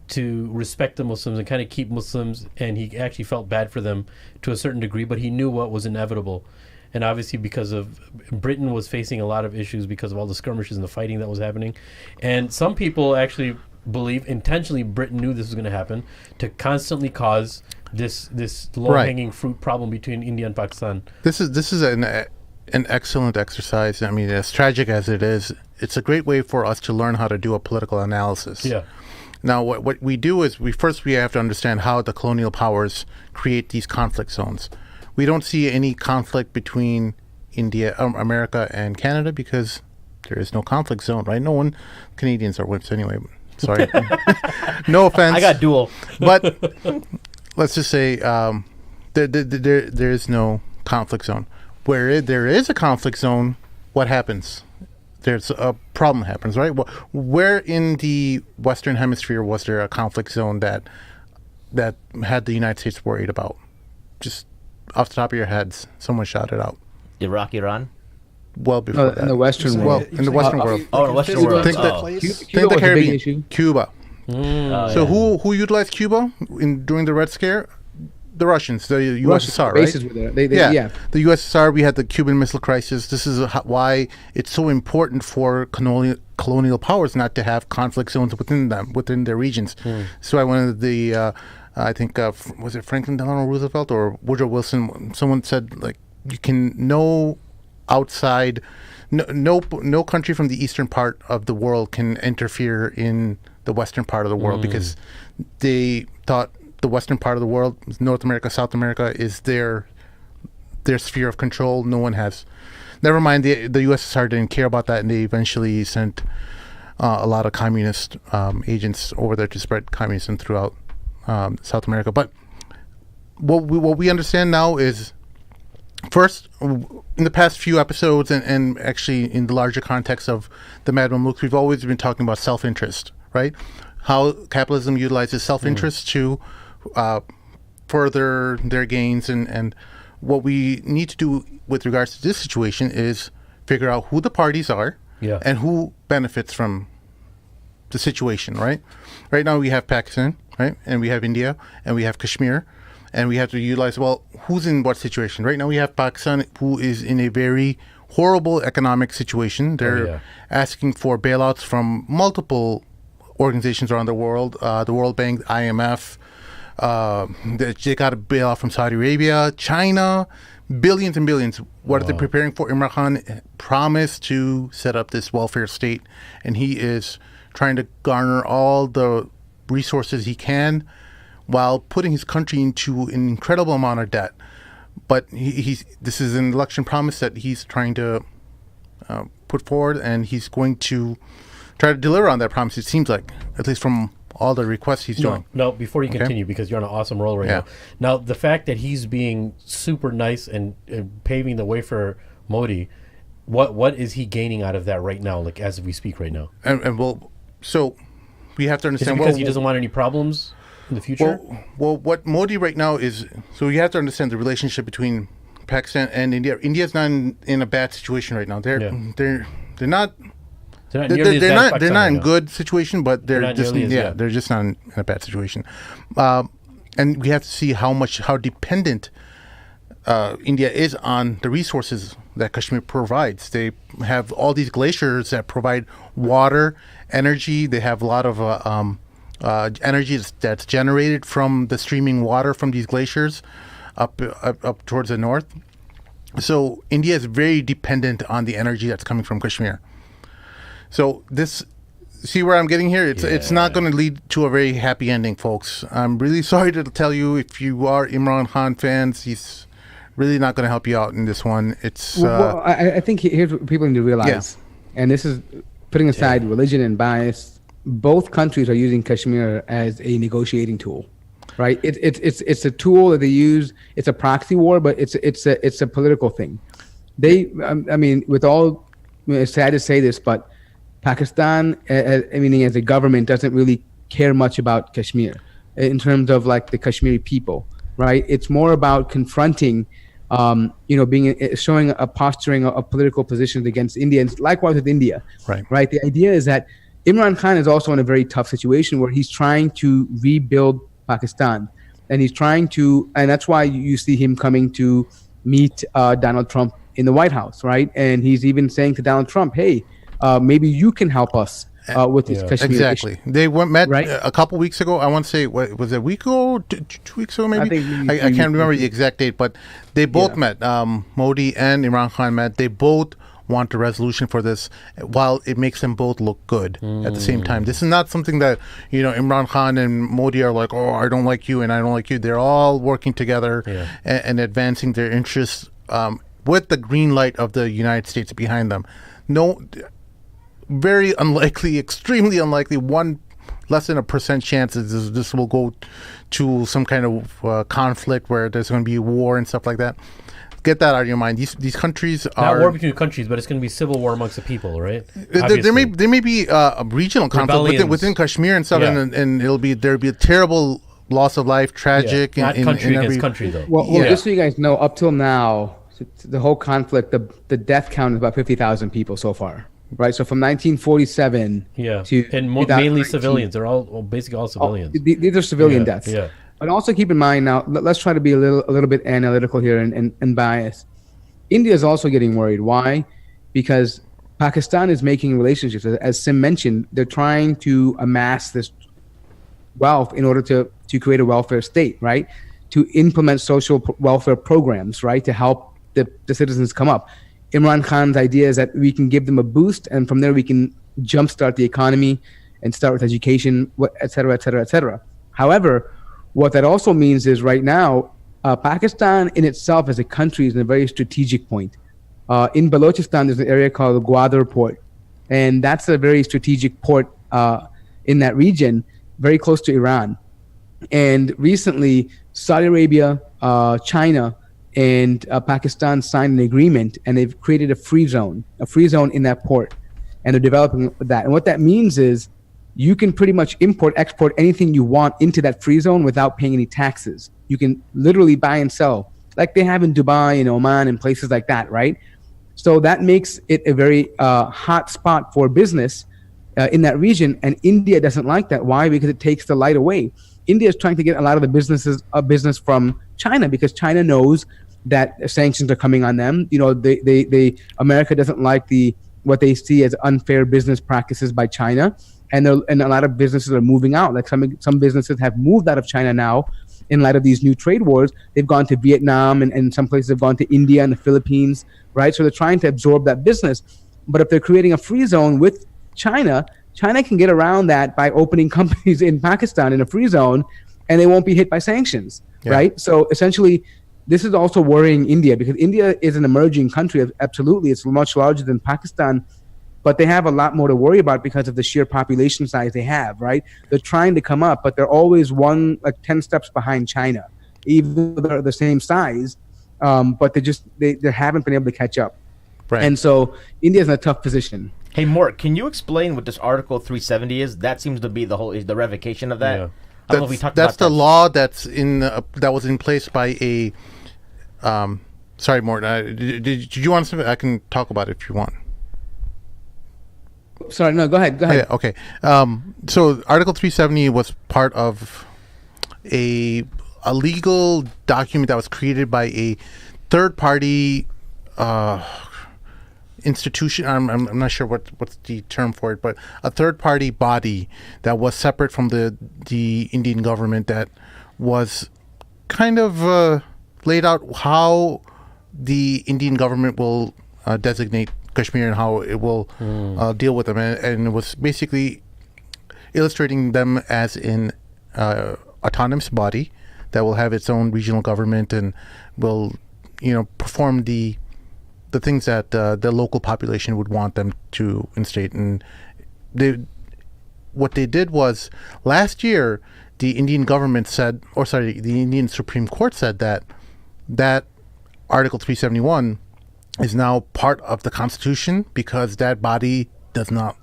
to respect the Muslims and kind of keep Muslims, and he actually felt bad for them to a certain degree, but he knew what was inevitable. And obviously because of Britain was facing a lot of issues because of all the skirmishes and the fighting that was happening. And some people actually believe intentionally Britain knew this was going to happen to constantly cause this low-hanging fruit problem between India and Pakistan. This is an excellent exercise. I mean, as tragic as it is, it's a great way for us to learn how to do a political analysis. Yeah. Now, what we do is we have to understand how the colonial powers create these conflict zones. We don't see any conflict between America and Canada because there is no conflict zone, right? No one, Canadians are wimps anyway. Sorry. No offense. I got dual. But let's just say there is no conflict zone. Where there is a conflict zone, what happens? There's a problem happens, right? Where in the Western Hemisphere was there a conflict zone that had the United States worried about? Just off the top of your heads, someone shout it out. Iraq, Iran? Well before that. In the Western world. Well, in the Western world. Oh, in the Western world. Think the Caribbean. Cuba. So who utilized Cuba during the Red Scare? The Russians, the USSR, bases right? were there. The USSR. We had the Cuban Missile Crisis. This is why it's so important for colonial powers not to have conflict zones within their regions. So I wanted I think was it Franklin Delano Roosevelt or Woodrow Wilson? Someone said like you can no country from the eastern part of the world can interfere in the western part of the world because they thought the western part of the world, North America, South America, is their sphere of control. No one has. Never mind, the USSR didn't care about that, and they eventually sent a lot of communist agents over there to spread communism throughout South America. But what we understand now is, first, in the past few episodes, and actually in the larger context of the Mad Mamluks, we've always been talking about self-interest, right? How capitalism utilizes self-interest to further their gains, and what we need to do with regards to this situation is figure out who the parties are and who benefits from the situation, right? Right now we have Pakistan, right? And we have India, and we have Kashmir, and we have to utilize, well, who's in what situation? Right now we have Pakistan, who is in a very horrible economic situation. They're asking for bailouts from multiple organizations around the world, the World Bank, IMF. They got a bailout from Saudi Arabia, China, billions and billions. What are they preparing for? Imran Khan promised to set up this welfare state, and he is trying to garner all the resources he can while putting his country into an incredible amount of debt. But this is an election promise that he's trying to put forward, and he's going to try to deliver on that promise, it seems like, at least from all the requests he's doing. No, before you continue, because you're on an awesome roll right now. Now, the fact that he's being super nice and paving the way for Modi, what is he gaining out of that right now, like as we speak right now? And well, so we have to understand... Is it because he doesn't want any problems in the future? Well, what Modi right now is... So you have to understand the relationship between Pakistan and India. India's not in a bad situation right now. They're not... They're not in a good situation, but they're just not in a bad situation. And we have to see how dependent India is on the resources that Kashmir provides. They have all these glaciers that provide water, energy. They have a lot of energy that's generated from the streaming water from these glaciers up towards the north. So India is very dependent on the energy that's coming from Kashmir. So see where I'm getting here? It's not going to lead to a very happy ending, folks. I'm really sorry to tell you, if you are Imran Khan fans, he's really not going to help you out in this one. I think here's what people need to realize, and this is putting aside religion and bias. Both countries are using Kashmir as a negotiating tool, right? It's a tool that they use. It's a proxy war, but it's a political thing. It's sad to say this, but Pakistan, as a government, doesn't really care much about Kashmir in terms of like the Kashmiri people, right? It's more about confronting showing a posturing of political positions against India, and likewise with India. Right. The idea is that Imran Khan is also in a very tough situation where he's trying to rebuild Pakistan, and that's why you see him coming to meet Donald Trump in the White House, right? And he's even saying to Donald Trump, "Hey, maybe you can help us with this Kashmir exactly issue." They met a couple weeks ago. I want to say, was it a week ago, 2 weeks ago, maybe? I can't remember the exact date, but they both met. Modi and Imran Khan met. They both want a resolution for this, while it makes them both look good at the same time. This is not something that Imran Khan and Modi are like, oh, I don't like you and I don't like you. They're all working together and advancing their interests with the green light of the United States behind them. No, very unlikely, extremely unlikely, less than 1% chance that this will go to some kind of conflict where there's going to be war and stuff like that. Get that out of your mind. These countries are not war between countries, but it's going to be civil war amongst the people, right? There may be a regional conflict within Kashmir and stuff, and there'll be a terrible loss of life, tragic. Not country against country, though. Well, just so you guys know, up till now, the whole conflict, the death count is about 50,000 people so far, right? So from 1947 to and mainly civilians. They're basically all civilians. These are civilian deaths. Yeah. But also keep in mind now, let's try to be a little bit analytical here and biased. India is also getting worried. Why? Because Pakistan is making relationships. As Sim mentioned, they're trying to amass this wealth in order to create a welfare state, right? To implement social welfare programs, right? To help the citizens come up. Imran Khan's idea is that we can give them a boost, and from there we can jumpstart the economy and start with education, et cetera, et cetera, et cetera. However, what that also means is right now, Pakistan in itself as a country is in a very strategic point. In Balochistan, there's an area called the Gwadar Port, and that's a very strategic port in that region, very close to Iran. And recently, Saudi Arabia, China, and Pakistan signed an agreement, and they've created a free zone in that port, and they're developing that. And what that means is you can pretty much import, export anything you want into that free zone without paying any taxes. You can literally buy and sell like they have in Dubai and Oman and places like that, right? So that makes it a very hot spot for business in that region. And India doesn't like that. Why? Because it takes the light away. India is trying to get a lot of the business from China because China knows that sanctions are coming on them. America doesn't like what they see as unfair business practices by China. And a lot of businesses are moving out. Like some businesses have moved out of China now in light of these new trade wars. They've gone to Vietnam and some places have gone to India and the Philippines, right? So they're trying to absorb that business. But if they're creating a free zone with China can get around that by opening companies in Pakistan in a free zone, and they won't be hit by sanctions, right? So essentially, this is also worrying India because India is an emerging country. Absolutely, it's much larger than Pakistan. But they have a lot more to worry about because of the sheer population size they have, right? They're trying to come up, but they're always 10 steps behind China, even though they're the same size. But they haven't been able to catch up. Right. And so India's in a tough position. Hey, Mort, can you explain what this Article 370 is? That seems to be the revocation of that. Yeah. I don't know if we talked about that. That's the law that's that was in place by a. Sorry, Mort. Did you want something? I can talk about it if you want. Sorry, no, go ahead. Yeah, okay. So Article 370 was part of a legal document that was created by a third-party institution. I'm not sure what's the term for it, but a third-party body that was separate from the Indian government that was kind of laid out how the Indian government will designate Kashmir and how it will deal with them, and it was basically illustrating them as an autonomous body that will have its own regional government and will, perform the things that the local population would want them to instate. And what they did was last year the Indian government said, the Indian Supreme Court said that Article 371 is now part of the Constitution because that body does not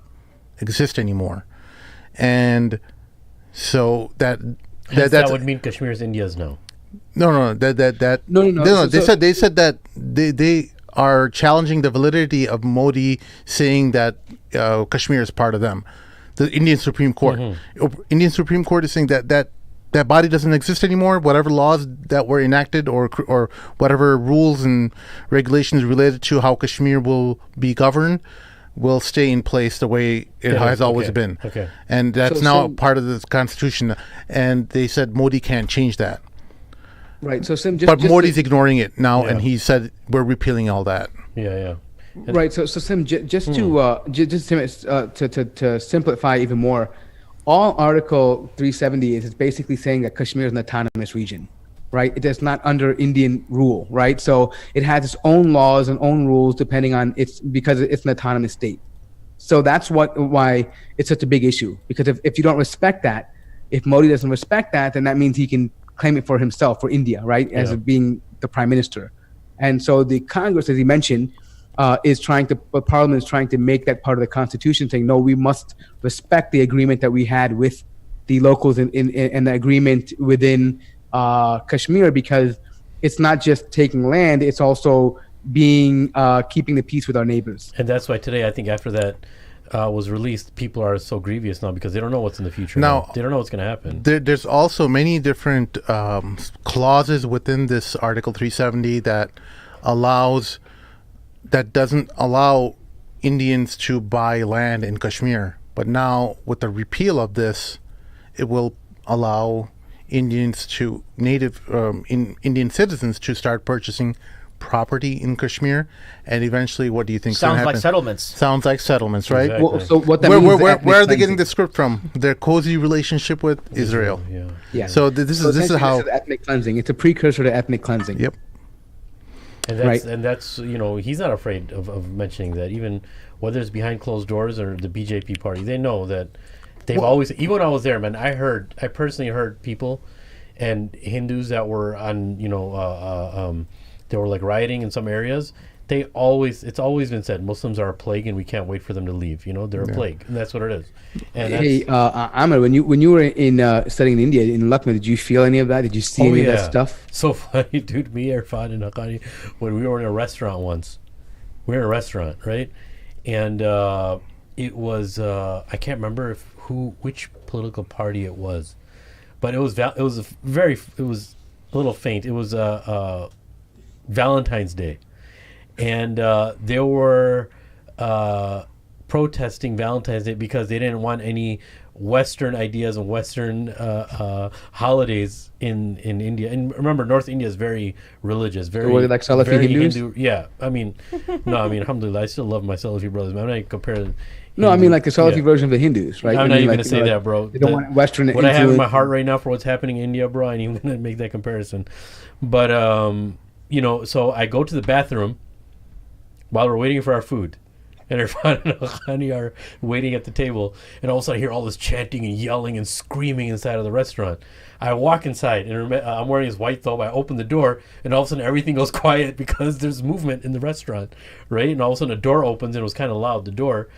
exist anymore. And so that would mean Kashmir is India's now. No. No. They said that they are challenging the validity of Modi saying that Kashmir is part of them. The Indian Supreme Court. Indian Supreme Court is saying that body doesn't exist anymore. Whatever laws that were enacted or whatever rules and regulations related to how Kashmir will be governed will stay in place the way it has always been. Okay. And that's now part of the constitution. And they said Modi can't change that. Right. So Sim, but Modi's ignoring it now, and he said we're repealing all that. Yeah. Right. So Sim, just to simplify even more, all Article 370 is basically saying that Kashmir is an autonomous region, right? It is not under Indian rule, right? So it has its own laws and own rules depending on because it's an autonomous state. So that's why it's such a big issue. Because if you don't respect that, if Modi doesn't respect that, then that means he can claim it for himself, for India, right? As being the prime minister. And so the Congress, as he mentioned, Parliament is trying to make that part of the Constitution, saying, no, we must respect the agreement that we had with the locals in the agreement within Kashmir, because it's not just taking land, it's also keeping the peace with our neighbors. And that's why today, I think after that was released, people are so grievous now because they don't know what's in the future. Now they don't know what's going to happen. There's also many different clauses within this Article 370 that doesn't allow Indians to buy land in Kashmir. But now with the repeal of this, it will allow Indian citizens to start purchasing property in Kashmir, and eventually, what do you think is going to happen? Sounds like settlements, right? Exactly. Well, so what that means where are they getting the script from? Their cozy relationship with Israel. Yeah. So this is how ethnic cleansing. It's a precursor to ethnic cleansing. Yep. And that's he's not afraid of mentioning that, even whether it's behind closed doors or the BJP party. They know that they've always, even when I was there, man, I personally heard people and Hindus that were on, they were like rioting in some areas. It's always been said Muslims are a plague and we can't wait for them to leave. They're a plague, and that's what it is. And hey, Ahmed, when you were in studying in India in Lucknow, did you feel any of that? Did you see any of that stuff? So funny, dude. Me, Irfan, and Haqqani, when we were in a restaurant once, right? And it was I can't remember which political party it was, but it was a little faint. It was Valentine's Day. And they were protesting Valentine's Day because they didn't want any Western ideas and Western holidays in India. And remember, North India is very religious. Were they like Salafi Hindus? Yeah. Alhamdulillah, I still love my Salafi brothers. I'm not comparing. No, I mean like the Salafi version of the Hindus, right? I'm not even going to say that, bro. They don't want Western what I have in my heart right now for what's happening in India, bro, I ain't even going to make that comparison. But, so I go to the bathroom while we're waiting for our food, and Irfan and Haqqani are waiting at the table, and all of a sudden I hear all this chanting and yelling and screaming inside of the restaurant. I walk inside, and I'm wearing this white thobe. I open the door, and all of a sudden everything goes quiet because there's movement in the restaurant, right? And all of a sudden a door opens, and it was kind of loud, the door.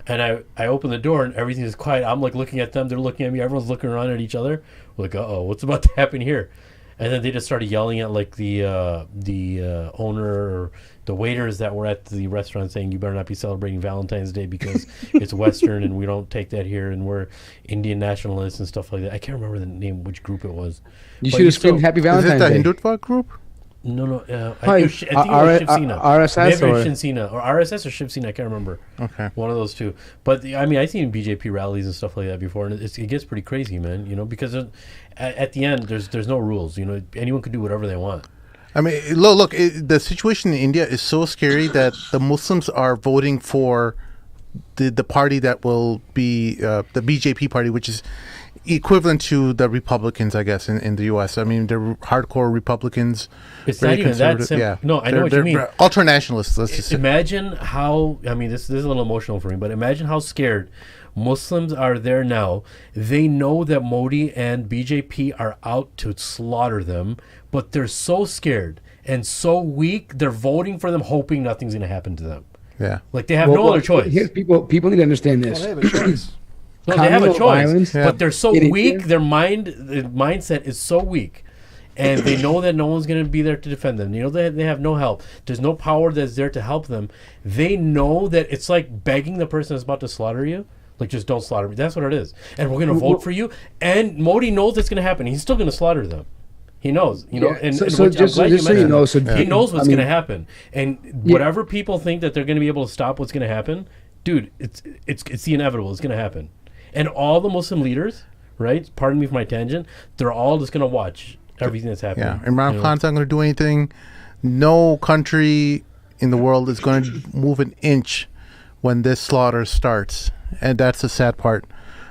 And I open the door, and everything is quiet. I'm like looking at them, they're looking at me, everyone's looking around at each other. We're like, uh-oh, what's about to happen here? And then they just started yelling at like the owner or the waiters that were at the restaurant, saying, you better not be celebrating Valentine's Day because it's Western and we don't take that here, and we're Indian nationalists and stuff like that. I can't remember the name, which group it was. You should have screamed Happy Valentine's Day. Is it the Hindutva group? No. I think it was Shiv Sena. RSS or Shiv Sena, or RSS or Shiv Sena. I can't remember. Okay, one of those two. But I've seen BJP rallies and stuff like that before, and it gets pretty crazy, man. Because at the end, there's no rules. Anyone could do whatever they want. I mean, look. The situation in India is so scary that the Muslims are voting for the party that will be the BJP party, which is equivalent to the Republicans, I guess, in the U.S. I mean, they're hardcore Republicans. It's not even that simple. Yeah. No, I know what you mean. Ultra-nationalists, let's just say. Imagine how, this is a little emotional for me, but imagine how scared Muslims are there now. They know that Modi and BJP are out to slaughter them, but they're so scared and so weak, they're voting for them, hoping nothing's going to happen to them. Yeah. Like, they have no other choice. Here's people need to understand this. Well, they have a choice. No, they have a choice, violence, but they're so weak. Their mindset is so weak, and they know that no one's going to be there to defend them. You know that they have no help. There's no power that's there to help them. They know that it's like begging the person that's about to slaughter you, like, just don't slaughter me. That's what it is. And we're going to vote for you. And Modi knows it's going to happen. He's still going to slaughter them. He knows, you know. Yeah. And so just so you know, he knows what's going to happen. And whatever people think that they're going to be able to stop what's going to happen, dude, it's the inevitable. It's going to happen. And all the Muslim leaders, right? Pardon me for my tangent. They're all just going to watch everything that's happening. Yeah, Imran Khan's not going to do anything. No country in the world is going to move an inch when this slaughter starts, and that's the sad part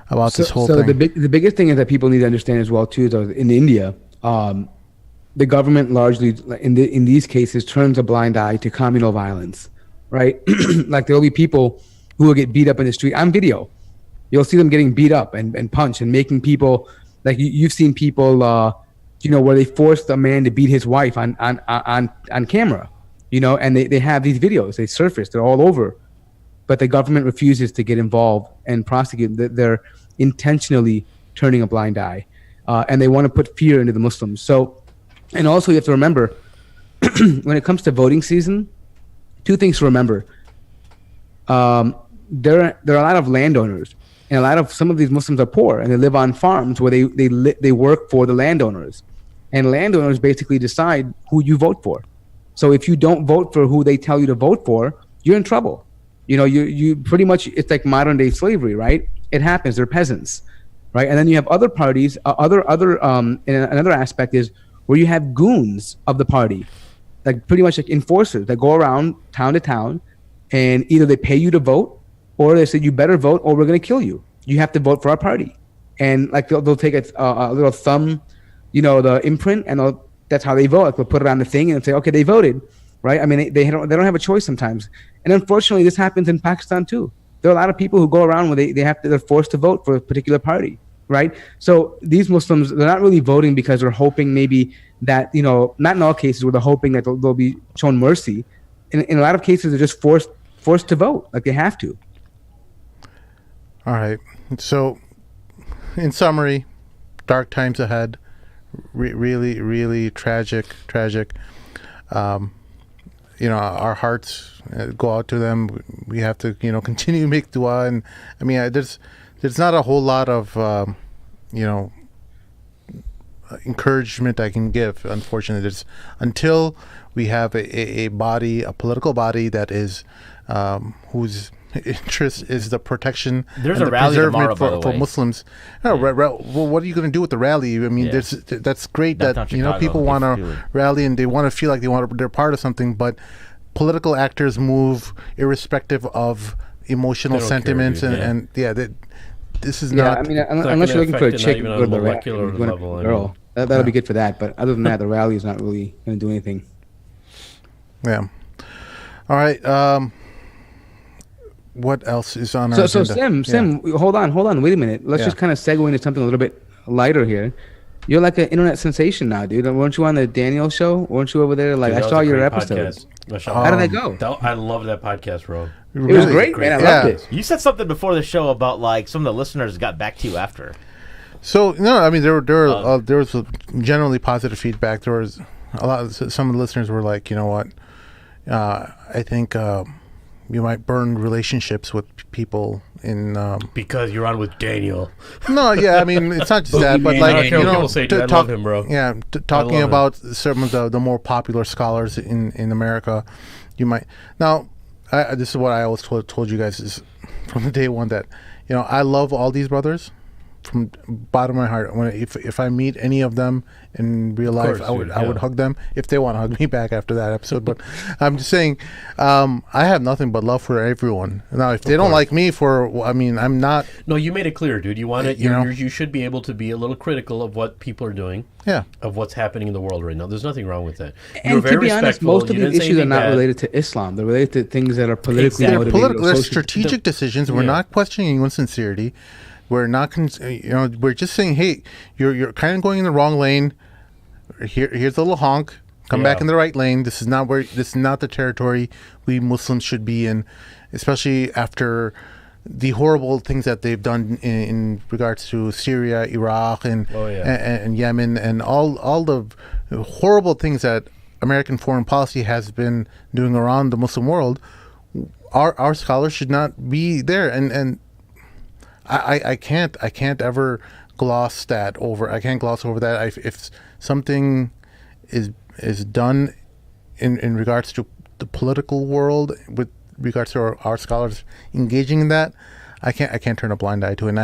about this whole thing. So the biggest thing is that people need to understand as well too is that in India, the government largely in these cases turns a blind eye to communal violence, right? Like there will be people who will get beat up in the street on video. You'll see them getting beat up and punched and making people like you've seen people, where they forced a man to beat his wife on camera, and they have these videos. They surface. They're all over. But the government refuses to get involved and prosecute. They're intentionally turning a blind eye, and they want to put fear into the Muslims. So, and also you have to remember, when it comes to voting season, two things to remember. There are a lot of landowners, and some of these Muslims are poor, and they live on farms where they work for the landowners, and landowners basically decide who you vote for. So if you don't vote for who they tell you to vote for, you're in trouble. You pretty much, it's like modern day slavery, right? It happens. They're peasants, right? And then you have other parties. And another aspect is where you have goons of the party, like pretty much like enforcers that go around town to town, and either they pay you to vote, or they say you better vote, or we're going to kill you. You have to vote for our party, and like they'll take a little thumb, the imprint, and that's how they vote. Like they'll put it on the thing and say, okay, they voted. Right? I mean, they don't have a choice sometimes. And unfortunately, this happens in Pakistan too. There are a lot of people who go around where they're forced to vote for a particular party, right? So these Muslims, they're not really voting because they're hoping maybe that, not in all cases where they're hoping that they'll be shown mercy. In a lot of cases, they're just forced to vote, like they have to. All right. So, in summary, dark times ahead. Really, really tragic. Our hearts go out to them. We have to, continue to make dua. And I mean, there's not a whole lot of, encouragement I can give. Unfortunately, until we have a political body that is, whose interest is the protection there's and a rally tomorrow, for Muslims. Well, what are you going to do with the rally? I mean, that's great that people want to rally and they want to feel like they're part of something, but political actors move irrespective of emotional sentiments this is not. I mean, unless you're looking for a chick or the molecular level, girl, that'll be good for that. But other than that, the rally is not really going to do anything. Yeah. All right. What else is on our agenda? So Sim, hold on, wait a minute. Let's just kind of segue into something a little bit lighter here. You're like an internet sensation now, dude. Weren't you on the Daniel show? Weren't you over there? Like, I saw your episodes. How did that go? I love that podcast, bro. It was great, man. I loved it. You said something before the show about like some of the listeners got back to you after. So no, I mean there was generally positive feedback. There was a lot. Some of the listeners were like, you know what, I think you might burn relationships with people in because you're on with Daniel. No, yeah, I mean it's not just that, but like I love him, bro. Yeah, talking about some of the more popular scholars in America, you might now. This is what I always told you guys is from the day one that I love all these brothers from bottom of my heart. If I meet any of them in real life, I would hug them if they want to hug me back after that episode. But I'm just saying, I have nothing but love for everyone. Now, if they don't like me I'm not. No, you made it clear, dude. You want it. You should be able to be a little critical of what people are doing. Yeah. Of what's happening in the world right now. There's nothing wrong with that. And to be honest, most of these issues are not related to Islam. They're related to things that are politically motivated. They're strategic decisions. We're not questioning anyone's sincerity. We're not, we're just saying, hey, you're kind of going in the wrong lane. Here's a little honk. Come back in the right lane. This is not the territory we Muslims should be in, especially after the horrible things that they've done in regards to Syria, Iraq, and Yemen, and all the horrible things that American foreign policy has been doing around the Muslim world, our scholars should not be there. And I can't ever gloss that over. I can't gloss over that. If something is done in regards to the political world with regards to our scholars engaging in that, I can't turn a blind eye to it. And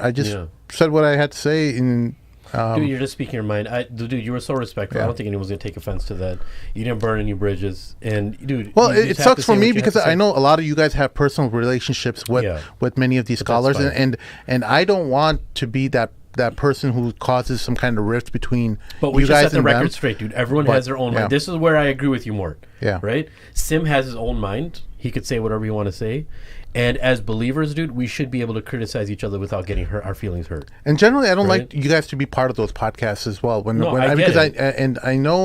I just said what I had to say in. Dude, you're just speaking your mind. Dude, you were so respectful. I don't think anyone's gonna take offense to that. You didn't burn any bridges, and dude. Well, it sucks for me because I know a lot of you guys have personal relationships with many of these scholars, and I don't want to be that person who causes some kind of rift between but we you should guys set the and record them. Straight, dude. Everyone has their own mind. This is where I agree with you, Mort. Yeah. Right? Sim has his own mind. He could say whatever you want to say. And as believers, dude, we should be able to criticize each other without getting our feelings hurt. And generally, I don't like you guys to be part of those podcasts as well. I know,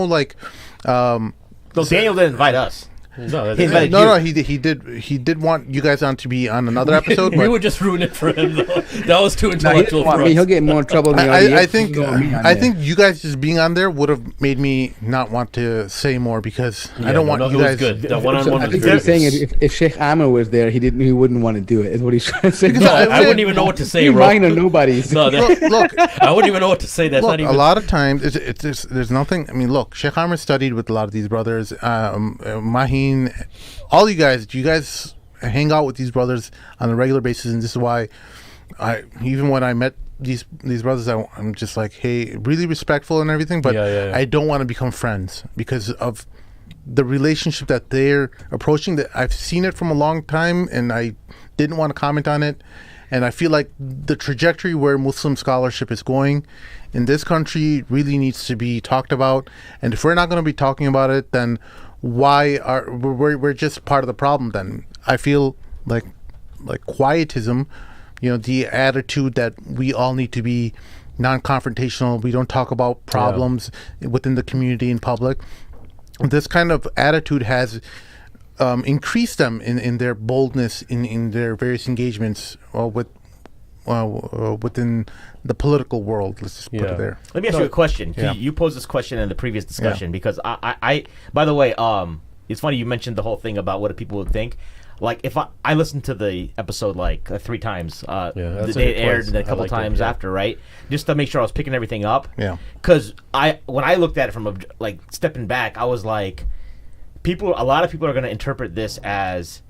like, Daniel didn't invite us. No, he did want you guys on to be on another episode. We would just ruin it for him, though. That was too intellectual for us. He'll get more trouble than I think you guys just being on there would have made me not want to say more because I don't want you guys. Good. The one-on-one I think he's saying if Sheikh Amr was there, he wouldn't want to do it. Is what he's trying to say. No, I wouldn't even know what to say, bro. Mine or nobody's. No, look, I wouldn't even know what to say. That's not even. A lot of times, there's nothing. I mean, look, Sheikh Amr studied with a lot of these brothers. Maheen. All you guys hang out with these brothers on a regular basis, and this is why even when I met these brothers, I'm just like, hey, really respectful and everything, but I don't want to become friends because of the relationship that they're approaching. That I've seen it from a long time, and I didn't want to comment on it. And I feel like the trajectory where Muslim scholarship is going in this country really needs to be talked about. And if we're not going to be talking about it, then why are we're just part of the problem? Then I feel like quietism, the attitude that we all need to be non-confrontational. We don't talk about problems within the community in public. This kind of attitude has increased them in their boldness in their various engagements within the political world. Let's just put it there. Let me ask you a question. You posed this question in the previous discussion because I by the way, it's funny you mentioned the whole thing about what people would think. Like if I listened to the episode like 3 times, the day it aired and a couple times after, right? Just to make sure I was picking everything up. Yeah. Because when I looked at it from stepping back, I was like, a lot of people are going to interpret this as,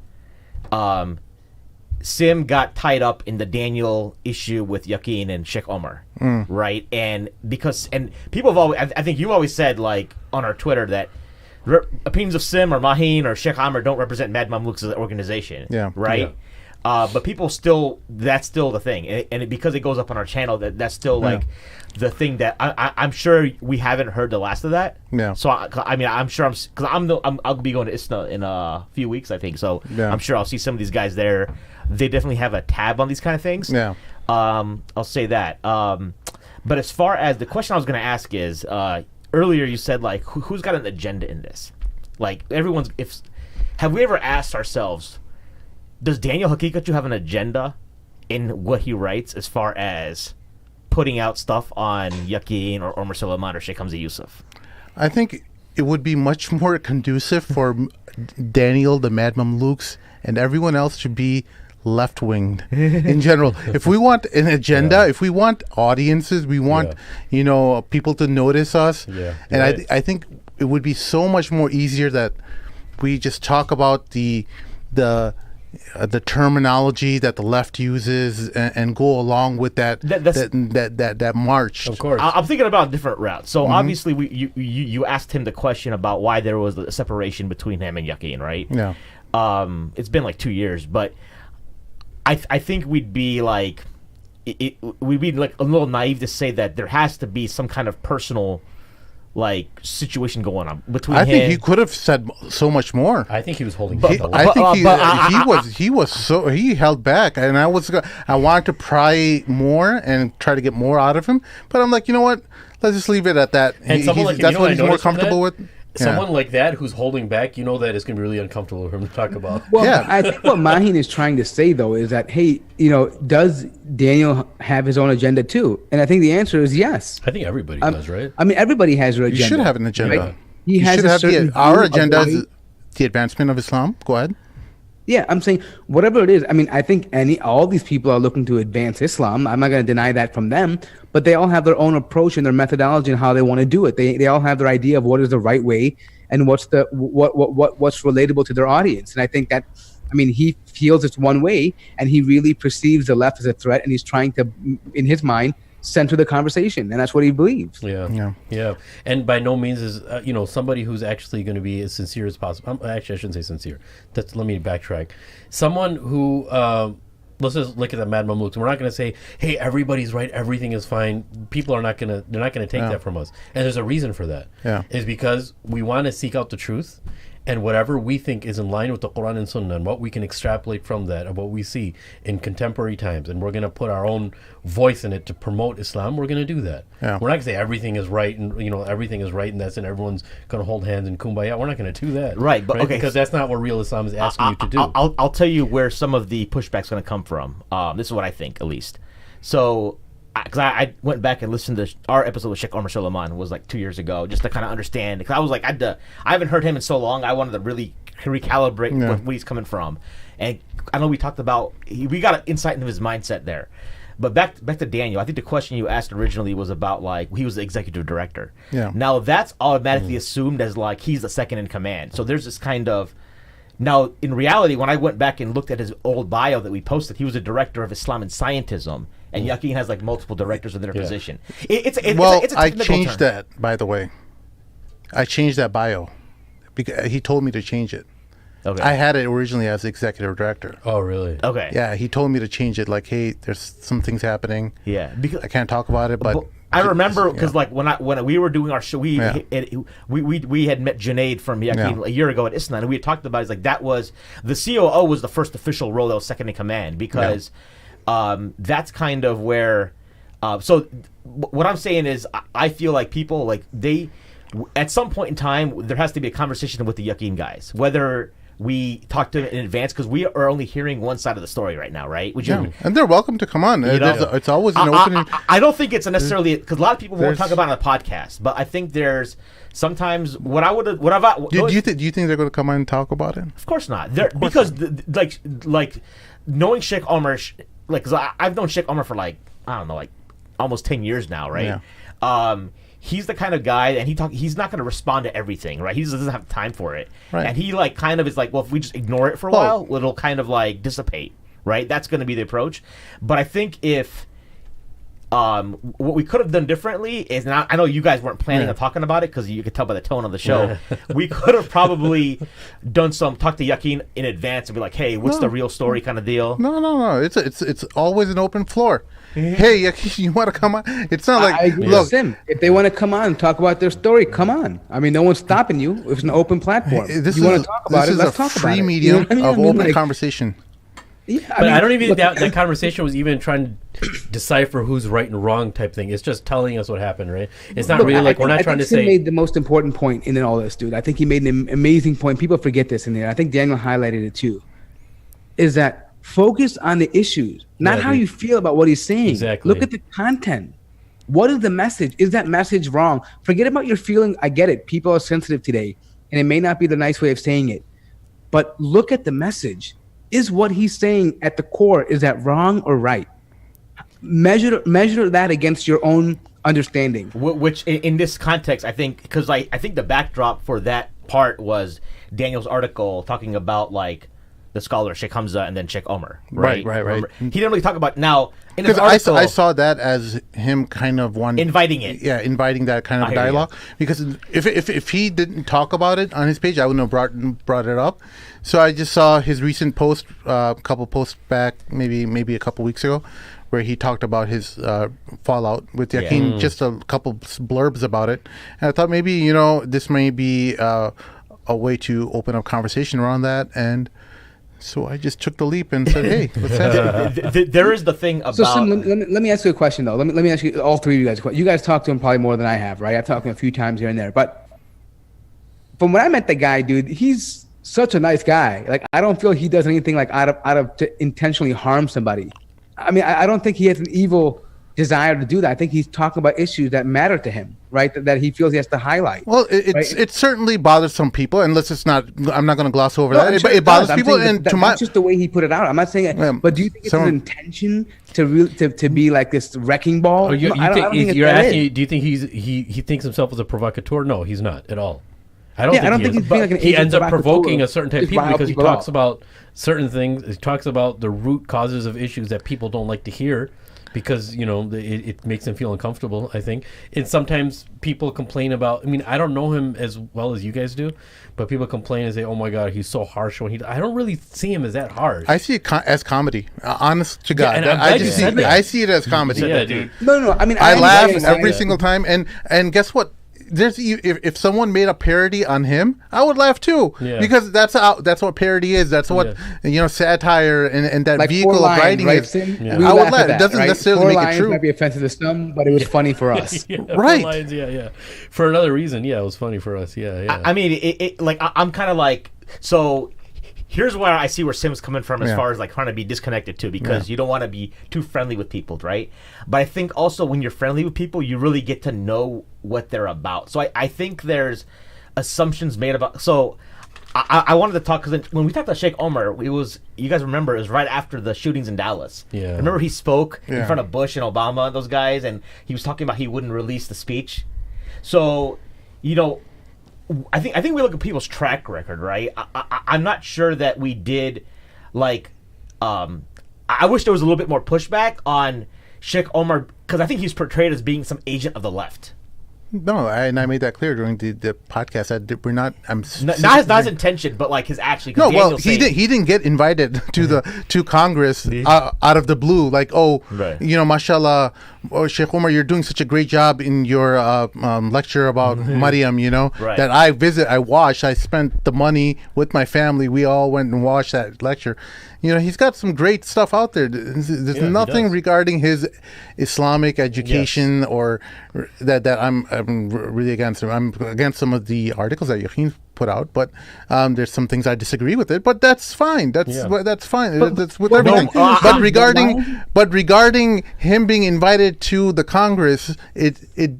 Sim got tied up in the Daniel issue with Yaqeen and Sheikh Omar, right? And people have always, I think you always said like on our Twitter that opinions of Sim or Maheen or Sheikh Amr don't represent Mad Mamluks as an organization, right? But people that's still the thing, and because it goes up on our channel, that's still like the thing that I'm sure we haven't heard the last of that. Yeah. So I'm sure I'll be going to ISNA in a few weeks, I think. So I'm sure I'll see some of these guys there. They definitely have a tab on these kind of things. Yeah. I'll say that. But as far as the question I was going to ask is, earlier you said like who's got an agenda in this? Like have we ever asked ourselves, does Daniel Hakikatu have an agenda in what he writes as far as putting out stuff on Yaqeen or Omar Suleiman or Sheikh Hamza Yusuf? I think it would be much more conducive for Daniel, the Mad Mamluks, and everyone else to be left-winged in general. If we want an agenda, if we want audiences, we want people to notice us. And I think it would be so much more easier that we just talk about the terminology that the left uses and go along with that march. Of course, I'm thinking about a different route. So obviously, you asked him the question about why there was a separation between him and Yaqeen, right? Yeah. It's been like 2 years, but I think we'd be like a little naive to say that there has to be some kind of personal situation going on between him. I think he could have said so much more. I think he was holding back. He held back, and I wanted to pry more and try to get more out of him. But I'm like, you know what? Let's just leave it at that. And That's what he's more comfortable with. someone like that who's holding back, you know that it's going to be really uncomfortable for him to talk about. Well, I think what Mahin is trying to say, though, is that, hey, does Daniel have his own agenda too? And I think the answer is yes. I think everybody does, right? I mean, everybody has their agenda. You should have an agenda. Right? He has our agenda is the advancement of Islam. Go ahead. Yeah, I'm saying whatever it is. I mean, I think all these people are looking to advance Islam. I'm not going to deny that from them, but they all have their own approach and their methodology and how they want to do it. They all have their idea of what is the right way and what's relatable to their audience. And I think that, I mean, he feels it's one way, and he really perceives the left as a threat, and he's trying to, in his mind, center the conversation, and that's what he believes. Yeah. And by no means is somebody who's actually going to be as sincere as possible. Actually, I shouldn't say sincere. Let me backtrack. Someone who let's just look at the Mad Mamluks. We're not going to say, "Hey, everybody's right, everything is fine." People are not going to. They're not going to take that from us, and there's a reason for that. Yeah, is because we want to seek out the truth. And whatever we think is in line with the Quran and Sunnah, and what we can extrapolate from that, and what we see in contemporary times, and we're going to put our own voice in it to promote Islam, we're going to do that. Yeah. We're not going to say everything is right, and everything is right, and that's and everyone's going to hold hands and kumbaya. We're not going to do that, right? But okay, because that's not what real Islam is asking you to do. I'll tell you where some of the pushback's going to come from. This is what I think, at least. So, because I went back and listened to our episode with Sheikh Omar Suleiman, was like 2 years ago, just to kind of understand. Because I was like, I haven't heard him in so long. I wanted to really recalibrate where he's coming from. And I know we talked about, we got an insight into his mindset there. But back to Daniel, I think the question you asked originally was about, like, he was the executive director. Yeah. Now that's automatically assumed as, like, he's the second in command. So there's this kind of. Now, in reality, when I went back and looked at his old bio that we posted, he was a director of Islam and Scientism, and Yaqeen has like multiple directors in their position. It's a I changed that, by the way. I changed that bio because he told me to change it. Okay. I had it originally as executive director. Oh, really? Okay. Yeah, he told me to change it. Like, hey, there's some things happening. Yeah, because I can't talk about it, but I remember because like when we were doing our show, we had met Junaid from Yaqeen a year ago at Isnan, and we had talked about it. Like that was the COO was the first official role that was second in command because that's kind of where. So what I'm saying is I feel like people like they at some point in time there has to be a conversation with the Yaqeen guys, whether we talk to them in advance because we are only hearing one side of the story right now, right? Would you? And they're welcome to come on. It's always an opening. I don't think it's necessarily because a lot of people won't talk about it on a podcast, but I think there's sometimes do you think they're going to come on and talk about it? Of course not. Like knowing Sheikh Omar, like because I've known Sheikh Omar for like I don't know, like almost 10 years now, right? Yeah. He's the kind of guy, and he's not going to respond to everything, right? He doesn't have time for it. Right. And he like kind of is like, well, if we just ignore it for a while, it'll kind of like dissipate, right? That's going to be the approach. But I think if what we could have done differently is, and I know you guys weren't planning on talking about it because you could tell by the tone of the show, we could have probably talk to Yaqeen in advance and be like, hey, what's the real story kind of deal? No. It's always an open floor. Hey, you want to come on? It's not like, I agree with Sim. If they want to come on and talk about their story, come on. I mean, no one's stopping you. It's an open platform. You want to talk about it, let's talk about it. This is a free medium of open conversation. Yeah, but I don't even think that conversation was even trying to decipher who's right and wrong type thing. It's just telling us what happened, right? It's not really like we're not trying to say. He made the most important point in all this, dude. I think he made an amazing point. People forget this in there. I think Daniel highlighted it too. Is that focus on the issues, not how you feel about what he's saying. Exactly. Look at the content. What is the message? Is that message wrong? Forget about your feeling. I get it. People are sensitive today, and it may not be the nice way of saying it. But look at the message. Is what he's saying at the core, is that wrong or right? Measure that against your own understanding. Which, in this context, I think, because I think the backdrop for that part was Daniel's article talking about, like, the scholar Sheikh Hamza and then Sheikh Omar. Right. He didn't really talk about now. In his article, I saw that as him kind of inviting it. Yeah, inviting that kind of dialogue. Because if he didn't talk about it on his page, I wouldn't have brought it up. So I just saw his recent post, a couple posts back, maybe a couple weeks ago, where he talked about his fallout with Yaqeen, just a couple blurbs about it. And I thought maybe, this may be a way to open up conversation around that. And so I just took the leap and said, hey, what's happening? There is the thing about... So Sim, let me ask you a question, though. Let me ask you, all three of you guys. You guys talked to him probably more than I have, right? I've talked to him a few times here and there. But from when I met the guy, dude, he's such a nice guy. Like, I don't feel he does anything like out of to intentionally harm somebody. I mean, I don't think he has an evil desire to do that. I think he's talking about issues that matter to him, right? That he feels he has to highlight. Well, it certainly bothers some people, and I'm not going to gloss over that. Sure it bothers people, and that's just the way he put it out. I'm not saying it, but do you think it's his intention to be like this wrecking ball? Do you think he thinks himself as a provocateur? No, he's not at all. I don't think he's being like an he ends up provoking a certain type of people because he talks about certain things. He talks about the root causes of issues that people don't like to hear because, it makes them feel uncomfortable, I think. And sometimes people complain about, I don't know him as well as you guys do, but people complain and say, oh my God, he's so harsh when I don't really see him as that harsh. I see it as comedy. Honest to God. I see it as comedy. Yeah, dude. No. I laugh every single time. And guess what? If someone made a parody on him, I would laugh too, because that's what parody is. That's what satire and that like vehicle of writing is. I would laugh. It doesn't necessarily make it true. Might be offensive to some, but it was funny for us. Right? Lines, for another reason, it was funny for us. I'm kind of like so. Here's where I see where Sim's coming from as far as like trying to be disconnected too, because you don't want to be too friendly with people, right? But I think also when you're friendly with people, you really get to know what they're about. So I think there's assumptions made about. So I wanted to talk because when we talked about Sheikh Omar, you guys remember it was right after the shootings in Dallas. Yeah. Remember he spoke in front of Bush and Obama, those guys, and he was talking about he wouldn't release the speech. So I think we look at people's track record, right? I'm not sure that we did, like, I wish there was a little bit more pushback on Sheikh Omar because I think he's portrayed as being some agent of the left. No, and I made that clear during the podcast that we're not. Not his intention, but like his actually. No, well, he didn't get invited to Congress out of the blue. Like, mashallah, Sheikh Omar, you're doing such a great job in your lecture about Maryam. That I watched. I spent the money with my family. We all went and watched that lecture. He's got some great stuff out there. There's nothing regarding his Islamic education or that I'm really against him. I'm against some of the articles that Yaqeen put out, but there's some things I disagree with it. But that's fine. That's fine. That's with everything. But regarding him being invited to the Congress, it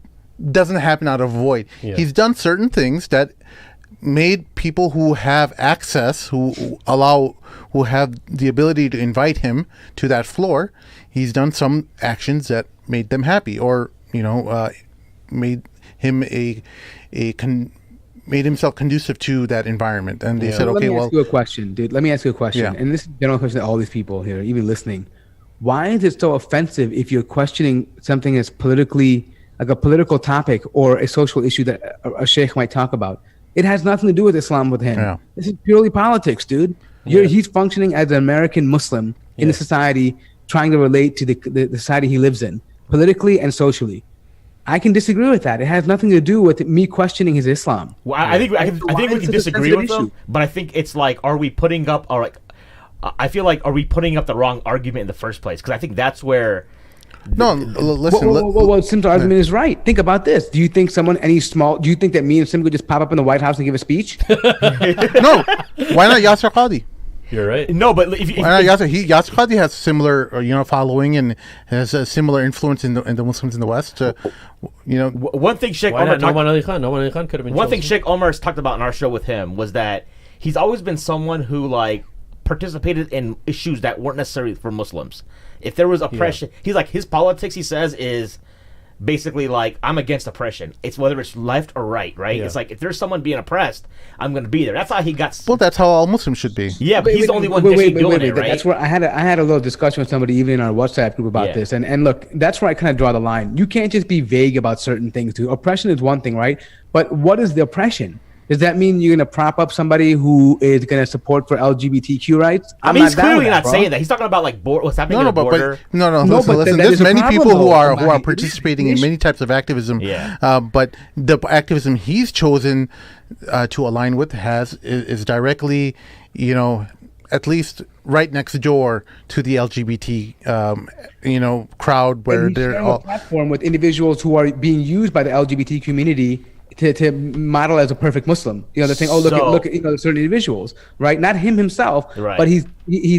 doesn't happen out of void. Yeah. He's done certain things that made people who have access, who have the ability to invite him to that floor. He's done some actions that made them happy, or made him made himself conducive to that environment. And they said, okay, well, let me ask you a question, dude. Let me ask you a question. Yeah. And this is a general question to all these people here, even listening. Why is it so offensive if you're questioning something as politically, like a political topic or a social issue that a sheikh might talk about? It has nothing to do with Islam with him. Yeah. This is purely politics, dude. He's functioning as an American Muslim in the society, trying to relate to the society he lives in, politically and socially. I can disagree with that. It has nothing to do with me questioning his Islam. Well, I think we can disagree with them, but I think it's like, are we putting up, or like, I feel like, are we putting up the wrong argument in the first place? Because I think that's where. Listen. Well, Sim's argument is right. Think about this. Do you think do you think that me and Sim could just pop up in the White House and give a speech? No. Why not Yasser Qadi? You're right. No, but if Yasser Qadi has similar, following and has a similar influence in the Muslims in the West. One thing Sheikh Omar could have been. One thing Sheikh Omar has talked about in our show with him was that he's always been someone who like participated in issues that weren't necessary for Muslims. If there was oppression, he's like, his politics, he says, is basically like, I'm against oppression. It's whether it's left or right? Yeah. It's like, if there's someone being oppressed, I'm going to be there. That's how he got. Well, that's how all Muslims should be. Yeah, but he's the only one doing it, right? That's where I had a little discussion with somebody even in our WhatsApp group about this. And look, that's where I kind of draw the line. You can't just be vague about certain things, too. Oppression is one thing, right? But what is the oppression? Does that mean you're going to prop up somebody who is going to support for LGBTQ rights? He's clearly not saying that. He's talking about like what's happening at the border. Listen. There's many people who are participating in many types of activism. Yeah. But the activism he's chosen to align with is directly, at least right next door to the LGBT, crowd where they're all platform with individuals who are being used by the LGBT community to model as a perfect Muslim. You know, they're saying, oh, look at certain individuals, right? Not him himself, right. But he's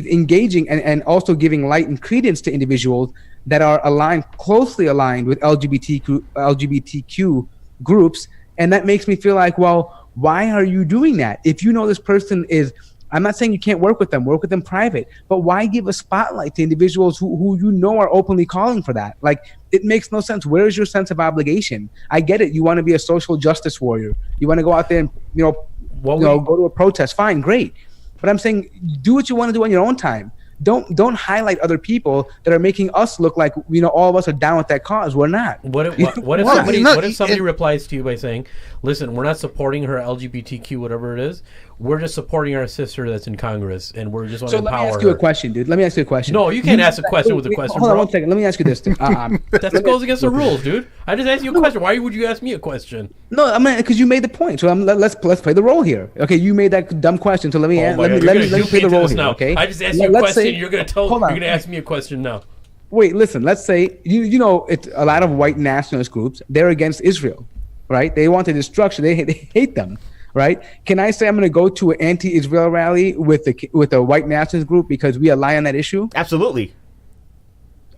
engaging and also giving light and credence to individuals that are closely aligned with LGBTQ groups. And that makes me feel like, well, why are you doing that? If you know this person is, I'm not saying you can't work with them private, but why give a spotlight to individuals who you know are openly calling for that? Like, it makes no sense. Where is your sense of obligation? I get it. You want to be a social justice warrior. You want to go out there and, go to a protest. Fine, great. But I'm saying, do what you want to do on your own time. Don't highlight other people that are making us look like all of us are down with that cause. We're not. What if somebody replies to you by saying, "Listen, we're not supporting her LGBTQ whatever it is. We're just supporting our sister that's in Congress, and we're just want to empower her." Let me ask you a question, dude. Let me ask you a question. No, you can't ask a question with a question. Hold on 1 second. Let me ask you this. That goes against the rules, dude. I just asked you a question. Why would you ask me a question? No, I mean, because you made the point. So let's play the role here. Okay, you made that dumb question. So let me play the role here. Now. Okay, I just asked you a question. You're going to ask me a question now. Wait, listen. Let's say it's a lot of white nationalist groups. They're against Israel, right? They want the destruction. They hate them, right? Can I say I'm going to go to an anti-Israel rally with a white nationalist group because we align on that issue? Absolutely.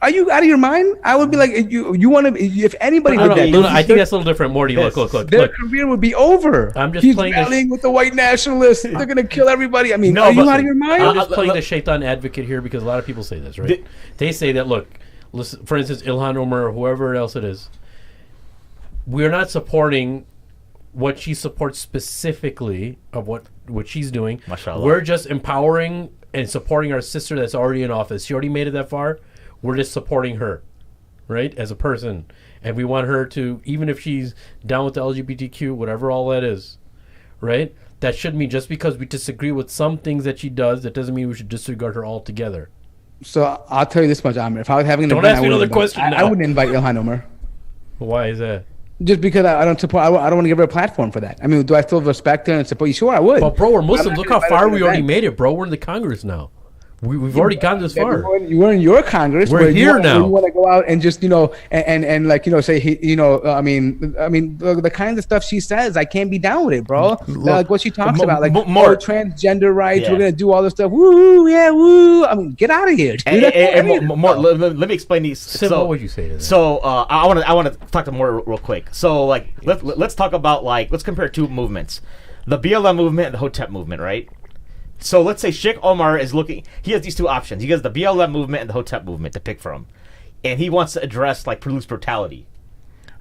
Are you out of your mind? I would be like, you want to? If anybody did that, I think that's a little different. Morty, look. Their career would be over. I'm just He's playing rallying with the white nationalists. They're gonna kill everybody. I mean, are you out of your mind? I'm just playing the shaitan advocate here because a lot of people say this, right? They say that, look, listen, for instance, Ilhan Omar or whoever else it is, we're not supporting what she supports specifically of what she's doing. Mashallah. We're just empowering and supporting our sister that's already in office. She already made it that far. We're just supporting her, right, as a person. And we want her to, even if she's down with the LGBTQ, whatever all that is, right? That shouldn't mean just because we disagree with some things that she does, that doesn't mean we should disregard her altogether. So I'll tell you this much, Amir. If I was having an Don't event, ask me another question now. I wouldn't invite Ilhan Omar. Why is that? Just because I don't support, I don't want to give her a platform for that. I mean, do I still respect her and support you? Sure, I would. But bro, we're Muslims. Look how far we already made it, bro. We're in the Congress now. We've already gone this far. You were in your Congress. We're here now. You want to go out and just say I mean the kinds of stuff she says, I can't be down with it, bro. Like what she talks about, like more transgender rights. Yeah. We're gonna do all this stuff. Woo, yeah, woo. I mean, get out of here. Let me explain these. Sim, what would you say to that? So I want to talk to more real quick. So like let's talk about let's compare two movements, the BLM movement and the Hotep movement, right? So let's say Sheikh Omar is he has these two options. He has the BLM movement and the Hotep movement to pick from. And he wants to address police brutality.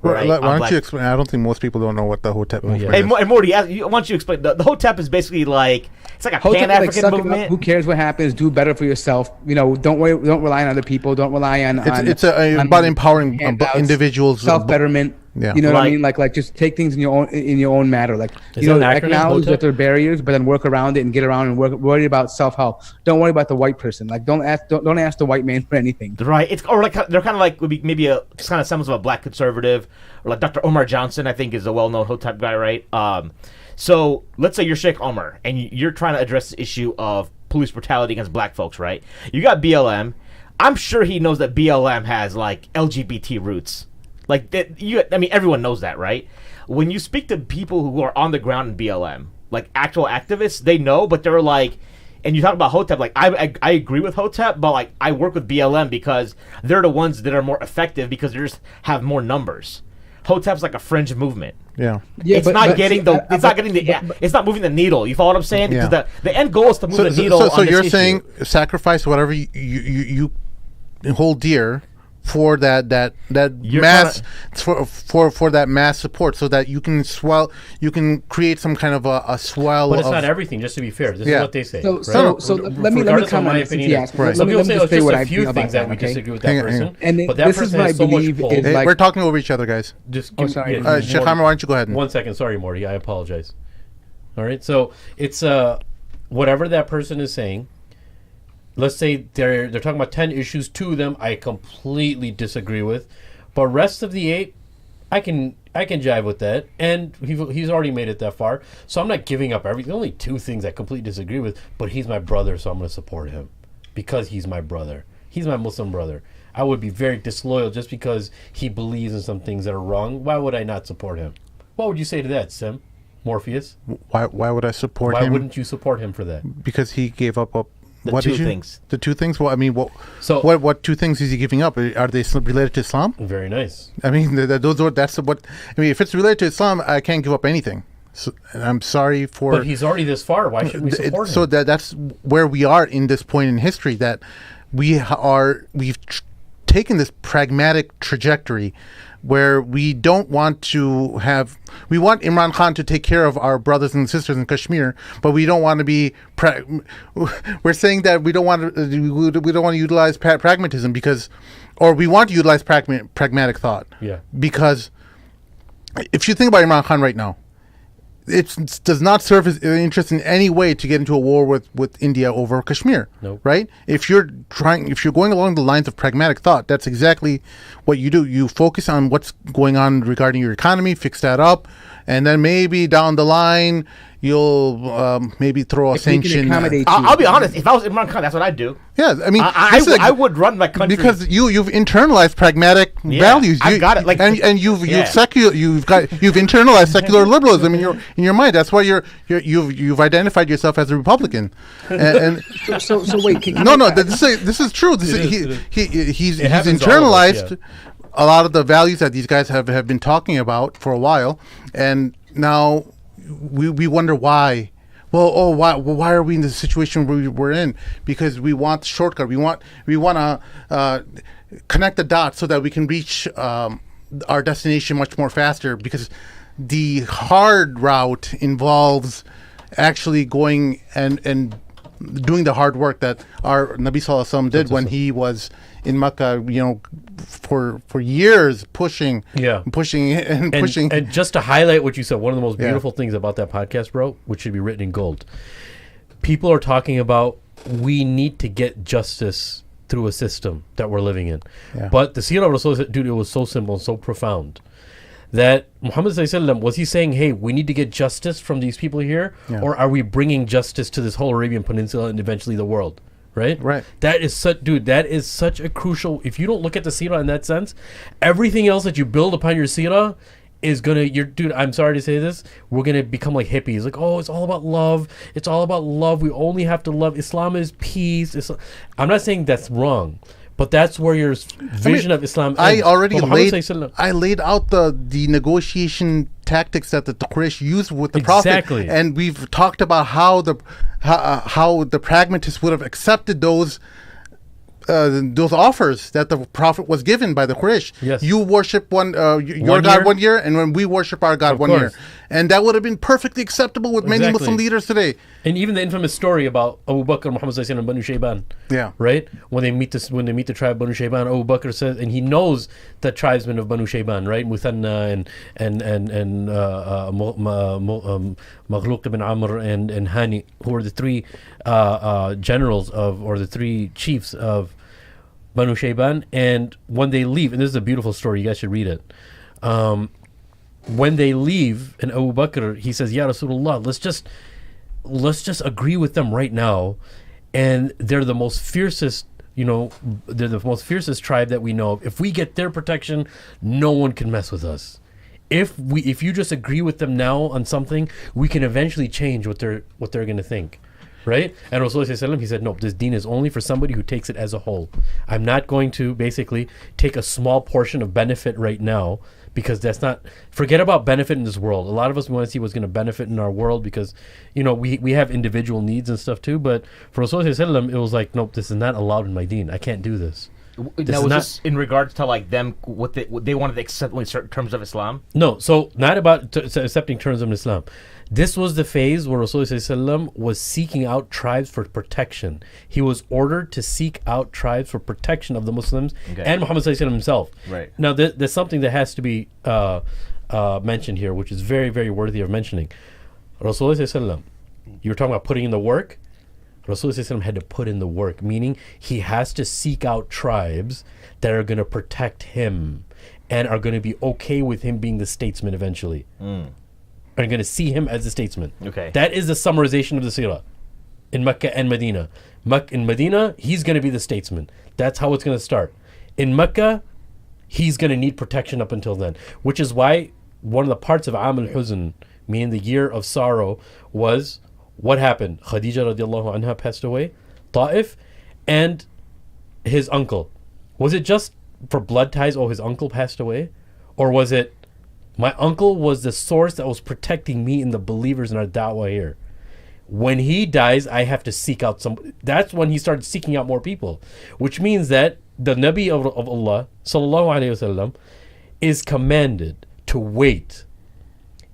Right? Why don't you explain? I don't think most people don't know what the Hotep movement is. And Morty, why don't you explain? The Hotep is basically it's like a Pan-African movement. Who cares what happens? Do better for yourself. Don't rely on other people. Don't rely on. It's about empowering individuals. Self-betterment. Yeah. You know what I mean? Like just take things in your own matter. Like acknowledge that there are barriers, but then work around it and get around and worry about self-help. Don't worry about the white person. Like don't ask the white man for anything. Right. They're kind of like would be maybe a kind of semblance of a black conservative, or like Dr. Omar Johnson, I think is a well-known Hotep guy, right? So let's say you're Sheikh Omar and you're trying to address the issue of police brutality against black folks, right? You got BLM. I'm sure he knows that BLM has LGBT roots. Everyone knows that, right? When you speak to people who are on the ground in BLM, like actual activists, they know, but they're like, and you talk about Hotep, I agree with Hotep, but I work with BLM because they're the ones that are more effective because they just have more numbers. Hotep's like a fringe movement. Yeah. It's not moving the needle. You follow what I'm saying? Yeah. Because the end goal is to move the needle. So you're saying sacrifice whatever you hold dear for that mass for that mass support, so that you can create some kind of a swell. But it's not everything. Just to be fair, this is what they say. So let me comment. Some people say it's just a few things that we disagree with that person, but that person has so much pull. We're talking over each other, guys. Just sorry, Sheikh Hammer, why don't you go ahead? 1 second, sorry, Morty. I apologize. All right, so it's whatever that person is saying. Let's say they're talking about 10 issues. 2 of them I completely disagree with, but rest of the 8, I can jive with that. And he's already made it that far, so I'm not giving up everything. Only 2 things I completely disagree with, but he's my brother, so I'm going to support him because he's my brother. He's my Muslim brother. I would be very disloyal just because he believes in some things that are wrong. Why would I not support him? What would you say to that, Sim? Morpheus? Why would I support him? Why wouldn't you support him for that? Because he gave up The what two issue? things. The two things? Well, I mean, So- what two things is he giving up? Are they related to Islam? Very nice. I mean, if it's related to Islam, I can't give up anything. So, and I'm sorry for. But he's already this far. Why should we support him? So that's where we are in this point in history, that we've taken this pragmatic trajectory where we don't want to have. We want Imran Khan to take care of our brothers and sisters in Kashmir, but we don't want to be. We're saying that we don't want to utilize pragmatism or we want to utilize pragmatic thought. Yeah. Because if you think about Imran Khan right now, it does not serve his interest in any way to get into a war with India over Kashmir. Nope. Right? If you're going along the lines of pragmatic thought, that's exactly what you do. You focus on what's going on regarding your economy, fix that up, and then maybe down the line you'll maybe throw a sanction. I'll be honest. If I was Imran Khan, that's what I'd do. Yeah, I mean, I would run my country because you've internalized pragmatic values. I've got it. Like, and you've internalized secular liberalism in your mind. That's why you've identified yourself as a Republican. And So wait. This is true. He's internalized a lot of the values that these guys have been talking about for a while, and now we wonder why. Well, why are we in the situation we're in? Because we want the shortcut. We want to connect the dots so that we can reach our destination much more faster. Because the hard route involves actually going and doing the hard work that our Nabi Sallallahu Alaihi Wasallam did when he was in Mecca, for years pushing. And just to highlight what you said, one of the most beautiful things about that podcast, bro, which should be written in gold. People are talking about we need to get justice through a system that we're living in. Yeah. But the Seerah of Rasulullah, dude, it was so simple and so profound that Muhammad Sallallahu Alaihi Wasallam, was he saying, hey, we need to get justice from these people here? Yeah. Or are we bringing justice to this whole Arabian Peninsula and eventually the world? Right? That is such a crucial. If you don't look at the Seerah in that sense, everything else that you build upon your Seerah is dude, I'm sorry to say this, we're gonna become like hippies. Like, oh, it's all about love. It's all about love. We only have to love. Islam is peace. I'm not saying that's wrong, but that's where your vision of Islam ends. I laid out the negotiation tactics that the Quraysh used with the Prophet, and we've talked about how the pragmatists would have accepted those offers that the Prophet was given by the Quraysh. Yes. You worship your God 1 year, and when we worship our God 1 year, and that would have been perfectly acceptable with many Muslim leaders today. And even the infamous story about Abu Bakr, Muhammad Sallallahu Alaihi Wasallam, and Banu Shayban. Yeah. Right? When they meet the tribe of Banu Shayban, Abu Bakr says, and he knows the tribesmen of Banu Shayban, right? Muthanna and Maghluk ibn Amr and Hani, who are the three generals or the three chiefs of Banu Shayban. And when they leave, and this is a beautiful story, you guys should read it. When they leave, and Abu Bakr, he says, Ya Rasulullah, let's just agree with them right now. And they're the most fiercest, they're the most fiercest tribe that we know of. If we get their protection, no one can mess with us. If you just agree with them now on something, we can eventually change what they're going to think. Right? And Rasulullah, he said, no, this deen is only for somebody who takes it as a whole. I'm not going to basically take a small portion of benefit right now, because that's not, forget about benefit in this world. A lot of us want to see what's going to benefit in our world, because, we have individual needs and stuff too. But for Rasulullah, it was like, nope, this is not allowed in my deen. I can't do this. That was just in regards to like them, what they wanted to accept in certain terms of Islam? No, so not about accepting terms of Islam. This was the phase where Rasulullah was seeking out tribes for protection. He was ordered to seek out tribes for protection of the Muslims and Muhammad himself. Right. Now, there's something that has to be mentioned here, which is very, very worthy of mentioning. Rasulullah, you were talking about putting in the work. Rasulullah had to put in the work, meaning he has to seek out tribes that are going to protect him and are going to be okay with him being the statesman eventually. Are going to see him as a statesman. Okay. That is the summarization of the Seerah in Mecca and Medina. In Medina, he's going to be the statesman. That's how it's going to start. In Mecca, he's going to need protection up until then, which is why one of the parts of Am al-Huzn, meaning the year of sorrow, was what happened? Khadija radiallahu anha passed away, Ta'if, and his uncle. Was it just for blood ties, his uncle passed away? Or was it, my uncle was the source that was protecting me and the believers in our da'wah here? When he dies, I have to seek out some. That's when he started seeking out more people, which means that the Nabi of Allah, sallallahu alayhi wasallam, is commanded to wait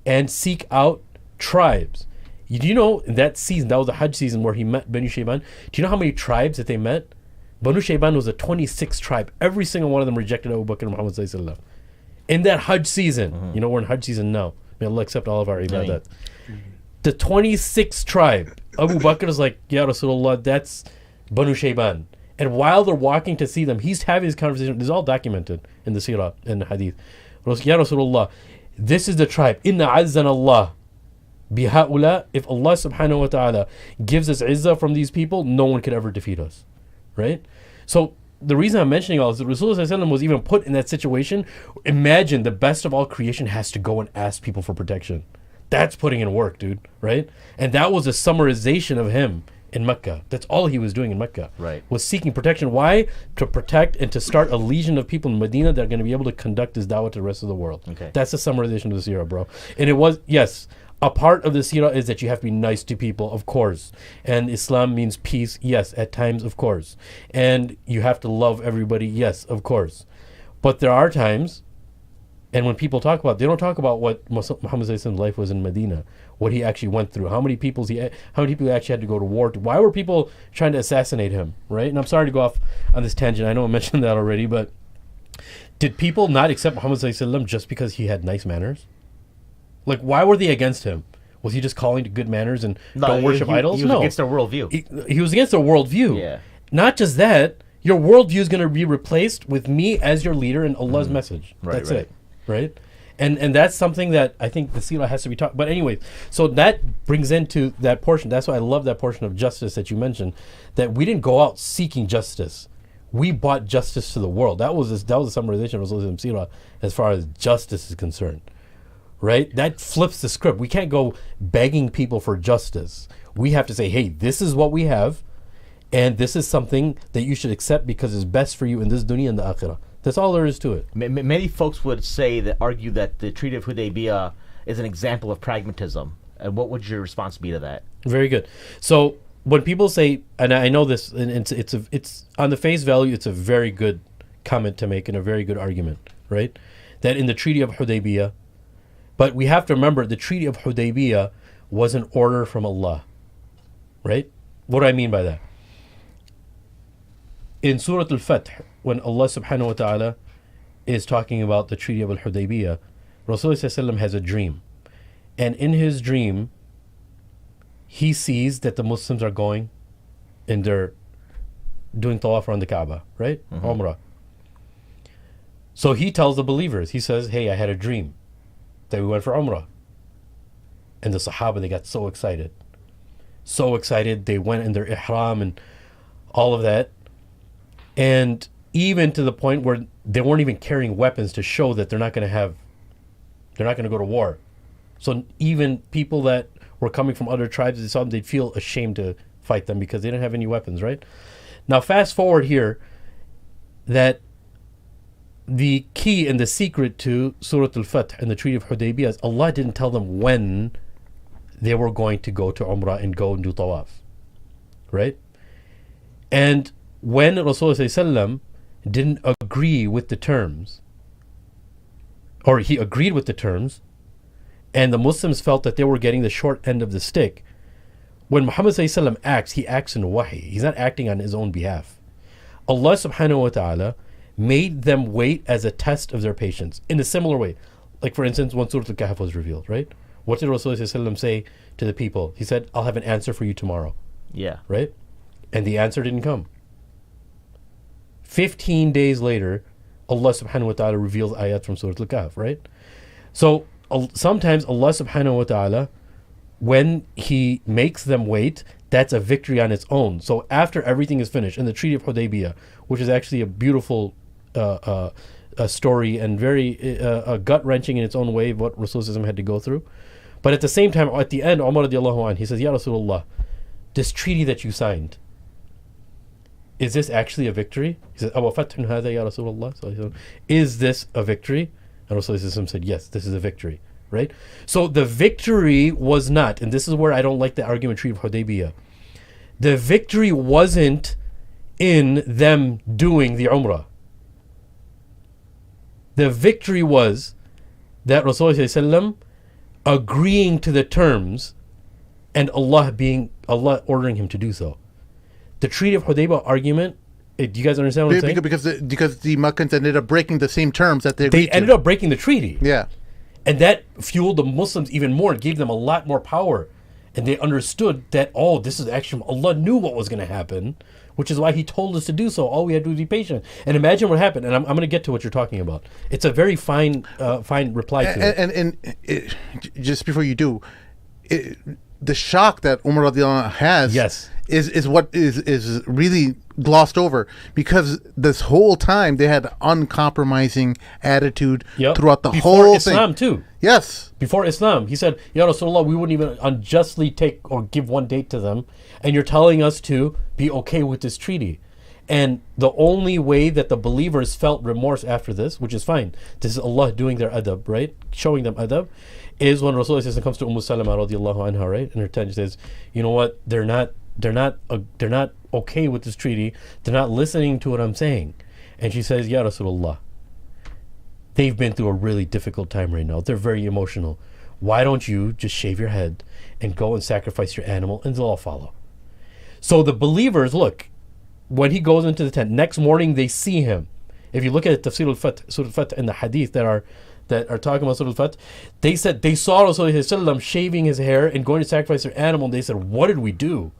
and seek out tribes. Do you know in that season, that was the Hajj season where he met Banu Shayban? Do you know how many tribes that they met? Banu Shayban was a 26th tribe. Every single one of them rejected Abu Bakr and Muhammad sallallahu alayhi wasallam. In that Hajj season, we're in Hajj season now. May Allah accept all of our ibadat. The 26th tribe, Abu Bakr is like, Ya Rasulullah, that's Banu Shayban. And while they're walking to see them, he's having this conversation. This is all documented in the seerah, in the hadith. Ya Rasulullah, this is the tribe. Inna azzan Allah biha'ula. If Allah subhanahu wa ta'ala gives us izzah from these people, no one could ever defeat us. Right? So the reason I'm mentioning all this is that Rasulullah was even put in that situation. Imagine the best of all creation has to go and ask people for protection. That's putting in work, dude, right? And that was a summarization of him in Mecca. That's all he was doing in Mecca. Right. Was seeking protection. Why? To protect and to start a legion of people in Medina that are going to be able to conduct his da'wah to the rest of the world. Okay. That's the summarization of the seerah, bro. And it was, yes, a part of the seerah is that you have to be nice to people, of course. And Islam means peace, yes, at times, of course. And you have to love everybody, yes, of course. But there are times, and when people talk about, they don't talk about what Muhammad's life was in Medina, what he actually went through, how many people he actually had to go to war. Why were people trying to assassinate him, right? And I'm sorry to go off on this tangent. I know I mentioned that already, but did people not accept Muhammad just because he had nice manners? Like, why were they against him? Was he just calling to good manners and don't worship idols? He was against their worldview. He was against their worldview. Yeah. Not just that, your worldview is going to be replaced with me as your leader and Allah's message. Right, That's right. it. Right? And that's something that I think the seerah has to be taught. But anyway, so that brings into that portion. That's why I love that portion of justice that you mentioned, that we didn't go out seeking justice. We brought justice to the world. That was the summarization of Rasulullah seerah as far as justice is concerned. Right? That flips the script. We can't go begging people for justice. We have to say, hey, this is what we have, and this is something that you should accept because it's best for you in this dunya and the akhirah. That's all there is to it. Many folks would argue that the Treaty of Hudaybiyah is an example of pragmatism. And what would your response be to that? Very good. So when people say, and I know this, and it's on the face value, it's a very good comment to make and a very good argument, right? That in the Treaty of Hudaybiyah, but we have to remember the Treaty of Hudaybiyah was an order from Allah, right? What do I mean by that? In Surah Al-Fath, when Allah subhanahu wa ta'ala is talking about the Treaty of Al-Hudaybiyah, Rasulullah has a dream. And in his dream, he sees that the Muslims are going and they're doing tawaf around the Kaaba, right? Umrah. So he tells the believers, he says, hey, I had a dream that we went for Umrah. And the Sahaba, they got so excited. So excited, they went in their ihram and all of that. And even to the point where they weren't even carrying weapons to show that they're not going to go to war. So even people that were coming from other tribes, they saw them, they'd feel ashamed to fight them because they didn't have any weapons, right? Now fast forward here, that the key and the secret to Surah Al-Fath and the Treaty of Hudaybiyah is Allah didn't tell them when they were going to go to Umrah and go and do tawaf, right? And when Rasulullah didn't agree with the terms, or he agreed with the terms, and the Muslims felt that they were getting the short end of the stick, when Muhammad acts, he acts in wahy. He's not acting on his own behalf. Allah subhanahu wa ta'ala made them wait as a test of their patience in a similar way. Like for instance, when Surah Al-Kahf was revealed, right? What did Rasulullah say to the people? He said, I'll have an answer for you tomorrow. Yeah. Right? And the answer didn't come. 15 days later, Allah subhanahu wa ta'ala reveals ayat from Surah Al-Kahf, right? So sometimes Allah subhanahu wa ta'ala, when he makes them wait, that's a victory on its own. So after everything is finished, in the Treaty of Hudaybiyah, which is actually a beautiful story and very gut-wrenching in its own way of what Rasulullah had to go through. But at the same time, at the end, Umar radiallahu anhu, he says, Ya Rasulullah, this treaty that you signed, is this actually a victory? He says, Awa fathun hadha ya Rasulullah? So he said, is this a victory? And Rasulullah said, yes, this is a victory. Right? So the victory was not, and this is where I don't like the argument Treaty of Hudaybiyah. The victory wasn't in them doing the Umrah. The victory was that Rasulullah agreeing to the terms and Allah ordering him to do so. The Treaty of Hudaybiyah argument, do you guys understand what I'm saying? Because the Meccans ended up breaking the same terms that they agreed to. They ended up breaking the treaty. Yeah. And that fueled the Muslims even more. It gave them a lot more power. And they understood that, this is actually, Allah knew what was going to happen, which is why he told us to do so. All we had to do was be patient. And imagine what happened. And I'm going to get to what you're talking about. It's a very fine reply to it. And just before you do, the shock that Umar radiallahu anhu has is what is really glossed over, because this whole time they had uncompromising attitude throughout the whole thing. Islam too. Yes. Before Islam, he said, Ya Rasulullah, we wouldn't even unjustly take or give one date to them, and you're telling us to be okay with this treaty. And the only way that the believers felt remorse after this, which is fine, this is Allah doing their adab, right? Showing them adab, is when Rasulullah comes to Salama radiallahu anha, right? And her tent says, you know what? They're not okay with this treaty. They're not listening to what I'm saying. And she says, Ya Rasulullah, they've been through a really difficult time right now. They're very emotional. Why don't you just shave your head and go and sacrifice your animal, and they'll all follow. So the believers, look, when he goes into the tent, next morning they see him. If you look at Tafsir al-Fath, Surah al-Fath, and the hadith that are talking about Surah al-Fath, they said they saw Rasulullah shaving his hair and going to sacrifice their animal, and they said, what did we do?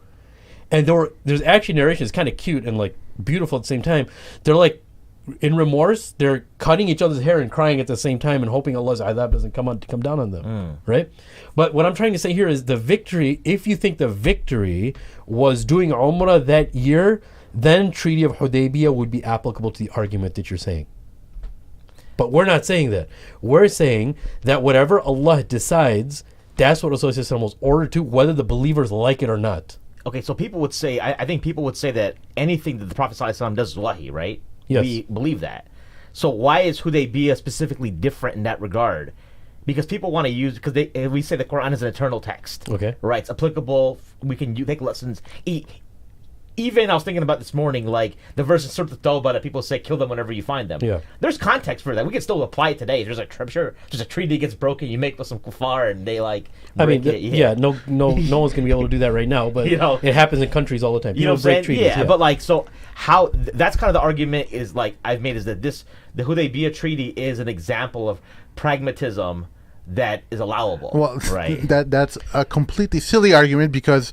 And there's actually narration, it's kind of cute and like beautiful at the same time. They're like, in remorse, they're cutting each other's hair and crying at the same time and hoping Allah's adab doesn't come down on them, right? But what I'm trying to say here is the victory, if you think the victory was doing Umrah that year, then Treaty of Hudaybiyah would be applicable to the argument that you're saying. But we're not saying that. We're saying that whatever Allah decides, that's what Rasulullah was ordered to, whether the believers like it or not. Okay, so people would say, I think people would say that anything that the Prophet ﷺ does is wahi, right? Yes. We believe that. So why is Hudaybiyah specifically different in that regard? Because people want to use, because we say the Quran is an eternal text. Okay. Right, it's applicable, we can take lessons. Even I was thinking about this morning, like the verse in Surah At-Tawbah that people say, kill them whenever you find them. Yeah. There's context for that. We can still apply it today. There's a treaty that gets broken, you make with some kuffar, and they break it. No one's going to be able to do that right now, but it happens in countries all the time. People break treaties. Yeah, but so how, that's kind of the argument is I've made is that the Hudaybiyah treaty is an example of pragmatism that is allowable. Well, right? That's a completely silly argument, because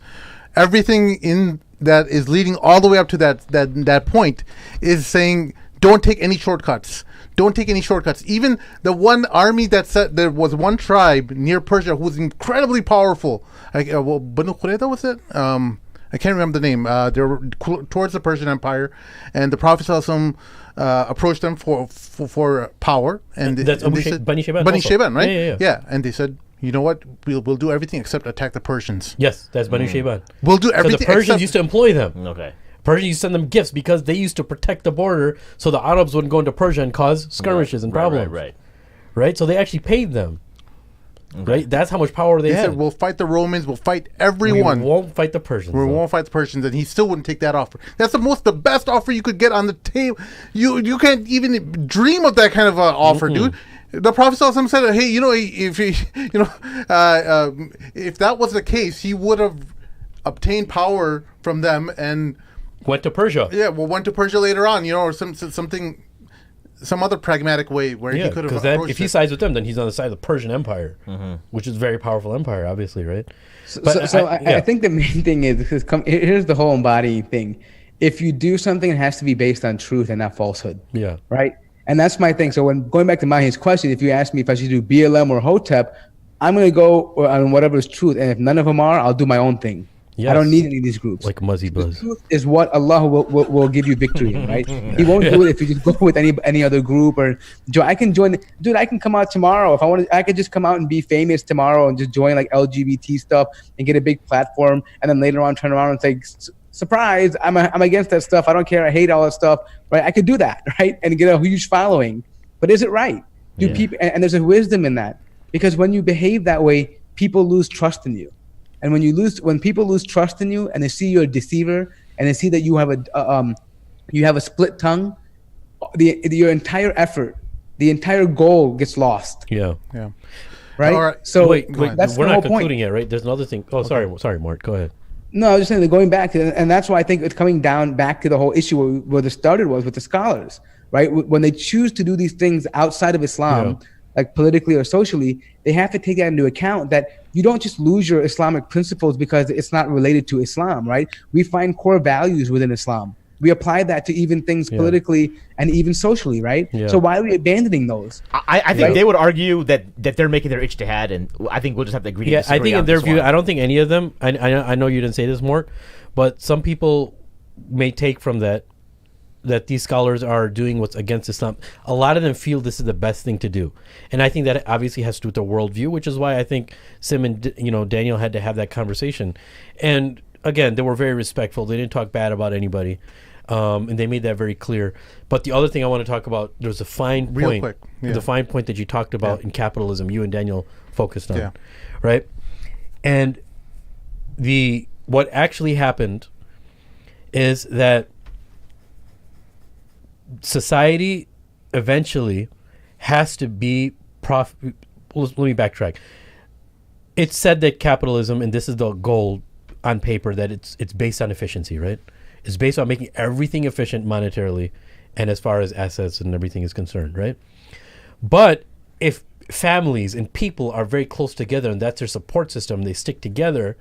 everything in that is leading all the way up to that point is saying don't take any shortcuts. Don't take any shortcuts. Even the one army that said there was one tribe near Persia who was incredibly powerful. Banu Qurayza was it? I can't remember the name. They were towards the Persian Empire, and the Prophet ﷺ approached them for power. And that's they said, Bani Shayban. Bani Shayban, right? Yeah. And they said, you know what? We'll do everything except attack the Persians. Yes, that's Bani Shayban. We'll do everything. The Persians used to employ them. Okay. Persians used to send them gifts because they used to protect the border so the Arabs wouldn't go into Persia and cause skirmishes and problems. Right. So they actually paid them. Okay. Right? That's how much power they had. Said, we'll fight the Romans, we'll fight everyone. We won't fight the Persians. We won't fight the Persians, and he still wouldn't take that offer. That's the best offer you could get on the table. You can't even dream of that kind of offer, dude. The Prophet ﷺ said, "Hey, if that was the case, he would have obtained power from them and went to Persia. Yeah, went to Persia later on, or some other pragmatic way where he could have approached if he sides with them, then he's on the side of the Persian Empire, which is a very powerful empire, obviously, right? I think the main thing is, because here's the whole embodying thing. If you do something, it has to be based on truth and not falsehood. Yeah. Right? And that's my thing. So when going back to Mahi's question, if you ask me if I should do BLM or Hotep, I'm going to go on whatever is truth. And if none of them are, I'll do my own thing. I don't need any of these groups. Like Muzzy Buzz. The truth is what Allah will give you victory in, right? He won't do it if you just go with any other group or I can join. Dude, I can come out tomorrow if I want to. I could just come out and be famous tomorrow and just join like LGBT stuff and get a big platform, and then later on turn around and say, surprise, I'm against that stuff. I don't care. I hate all that stuff. Right? I could do that, right, and get a huge following. But is it right? Do people? And there's a wisdom in that, because when you behave that way, people lose trust in you. And when people lose trust in you and they see you're a deceiver and they see that you have a split tongue, your entire effort, the entire goal gets lost. Yeah. Right? All right. So wait, that's we're the not whole concluding point. yet, right? There's another thing. Oh, sorry, Mort. Go ahead. No, I was just saying that going back to, and that's why I think it's coming down back to the whole issue where the started was with the scholars, right? When they choose to do these things outside of Islam, like politically or socially, they have to take that into account, that you don't just lose your Islamic principles because it's not related to Islam, right? We find core values within Islam. We apply that to even things politically and even socially, right? Yeah. So why are we abandoning those? I think they would argue that they're making their ijtihad, and I think we'll just have to agree to disagree. I think in their view, I don't think any of them, I know you didn't say this, Mort, but some people may take from that these scholars are doing what's against Islam. A lot of them feel this is the best thing to do. And I think that obviously has to do with their worldview, which is why I think Sim and Daniel had to have that conversation. And again, they were very respectful. They didn't talk bad about anybody. And they made that very clear. But the other thing I want to talk about, there's a fine point. The fine point that you talked about in capitalism, you and Daniel focused on. Right? And what actually happened is that society eventually has to be profit. Let me backtrack. It's said that capitalism, and this is the goal on paper, that it's based on efficiency, right? It's based on making everything efficient monetarily and as far as assets and everything is concerned, right? But if families and people are very close together and that's their support system, they stick together,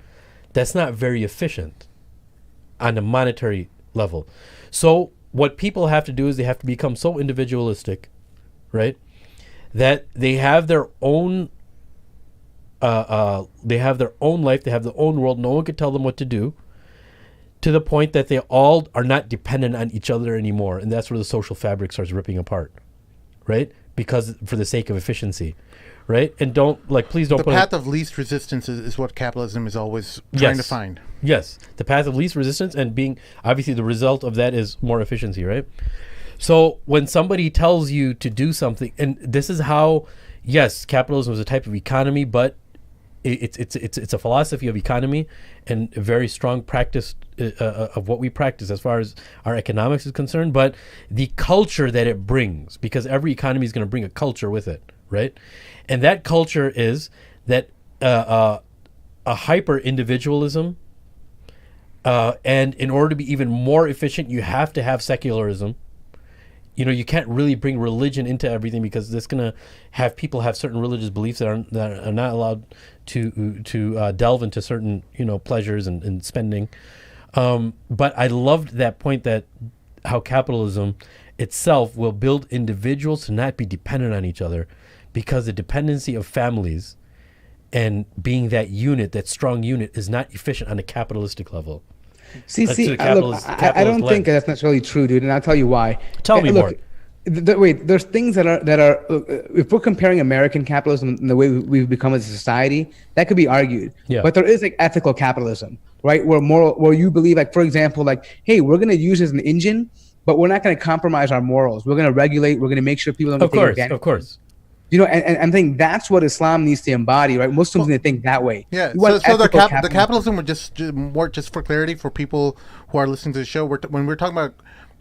that's not very efficient on a monetary level. So what people have to do is they have to become so individualistic, right, that they have their own life, they have their own world. No one could tell them what to do, to the point that they all are not dependent on each other anymore, and that's where the social fabric starts ripping apart, right? Because for the sake of efficiency, right? And please don't. The path of least resistance is what capitalism is always trying to find. Yes, the path of least resistance, and being obviously the result of that is more efficiency, right? So when somebody tells you to do something, and this is how, yes, capitalism is a type of economy, but it's a philosophy of economy and a very strong practice of what we practice as far as our economics is concerned, but the culture that it brings, because every economy is going to bring a culture with it, right? And that culture is that a hyper individualism, and in order to be even more efficient, you have to have secularism. You can't really bring religion into everything, because that's going to have people have certain religious beliefs that are not allowed to delve into certain pleasures and spending. But I loved that point, that how capitalism itself will build individuals to not be dependent on each other, because the dependency of families and being that unit, that strong unit, is not efficient on a capitalistic level. I don't think that's necessarily true, dude, and I'll tell you why. Tell me more. There's things that are if we're comparing American capitalism and the way we've become as a society, that could be argued. Yeah. But there is ethical capitalism, right? Where you believe, for example, hey, we're going to use it as an engine, but we're not going to compromise our morals. We're going to regulate. We're going to make sure people don't get taken advantage. Of course. And I think that's what Islam needs to embody, right? Muslims need to think that way. Yeah. So the capitalism, just for clarity for people who are listening to the show, when we're talking about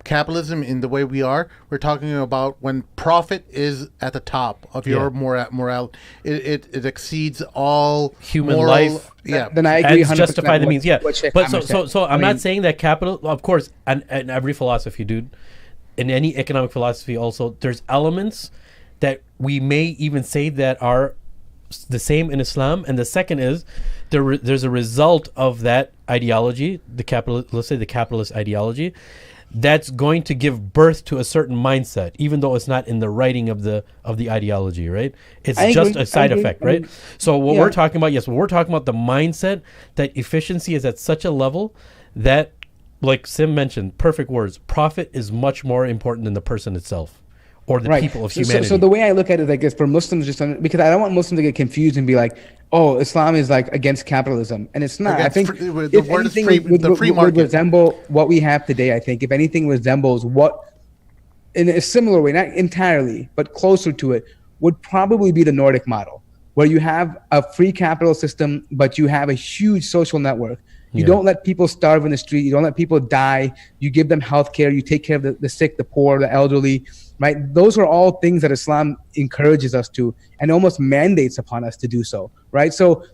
capitalism in the way we're talking about when profit is at the top of your moral, it exceeds all human life. Yeah. Then I agree. And justify the means. Yeah. But so I'm not saying that capital, of course, and every philosophy, dude, in any economic philosophy, also there's elements that we may even say that are the same in Islam, and the second is there's a result of that ideology, let's say the capitalist ideology, that's going to give birth to a certain mindset, even though it's not in the writing of the ideology, right? It's just a side effect, right? So what we're talking about, when we're talking about the mindset, that efficiency is at such a level that, like Sim mentioned, perfect words, profit is much more important than the person itself or the people of humanity. So the way I look at it, I guess, for Muslims, because I don't want Muslims to get confused and be like, oh, Islam is like against capitalism, and it's not. I think the word is free, the free market would resemble what we have today. I think if anything resembles what, in a similar way, not entirely, but closer to it, would probably be the Nordic model, where you have a free capital system, but you have a huge social network. You don't let people starve in the street. You don't let people die. You give them health care. You take care of the sick, the poor, the elderly, right? Those are all things that Islam encourages us to and almost mandates upon us to do so, right? So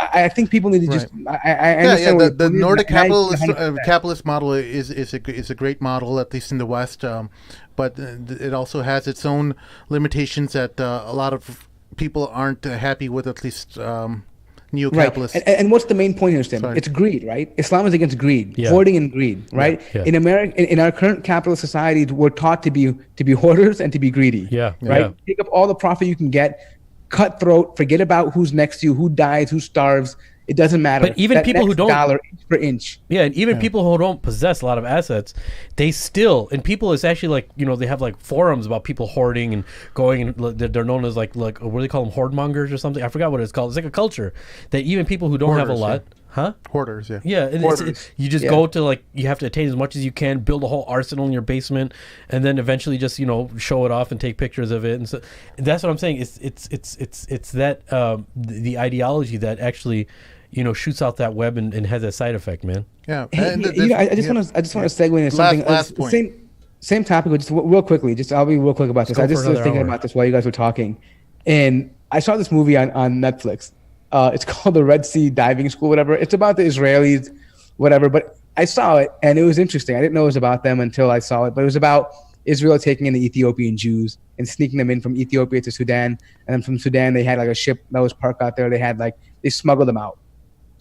I think people need to just I understand the Nordic capitalist model is a great model, at least in the West, but it also has its own limitations that a lot of people aren't happy with, at least neo-capitalists. Right. And what's the main point here, Stim? It's greed, right? Islam is against greed, hoarding and greed, right? Yeah. In America, in our current capitalist society, we're taught to be hoarders and to be greedy. Right. Take up all the profit you can get, cutthroat, forget about who's next to you, who dies, who starves. It doesn't matter. But even people who don't dollar inch for inch. Yeah, and even people who don't possess a lot of assets, they still, and people, it's actually like, they have like forums about people hoarding and going, and they're known as like what do they call them, hoardmongers or something? I forgot what it's called. It's like a culture that even people who don't Hoarders, have a lot, Hoarders, yeah, and you just go to, like, you have to attain as much as you can, build a whole arsenal in your basement, and then eventually just show it off and take pictures of it, and so that's what I'm saying. It's that the ideology that actually shoots out that web and has that side effect, man. Yeah, I just want to segue into something. Last point. Same topic, just real quickly. I'll be real quick about this. I just was thinking about this while you guys were talking, and I saw this movie on Netflix. It's called the Red Sea Diving School, whatever. It's about the Israelis, whatever. But I saw it, and it was interesting. I didn't know it was about them until I saw it. But it was about Israel taking in the Ethiopian Jews and sneaking them in from Ethiopia to Sudan. And then from Sudan, they had like a ship that was parked out there. They smuggled them out.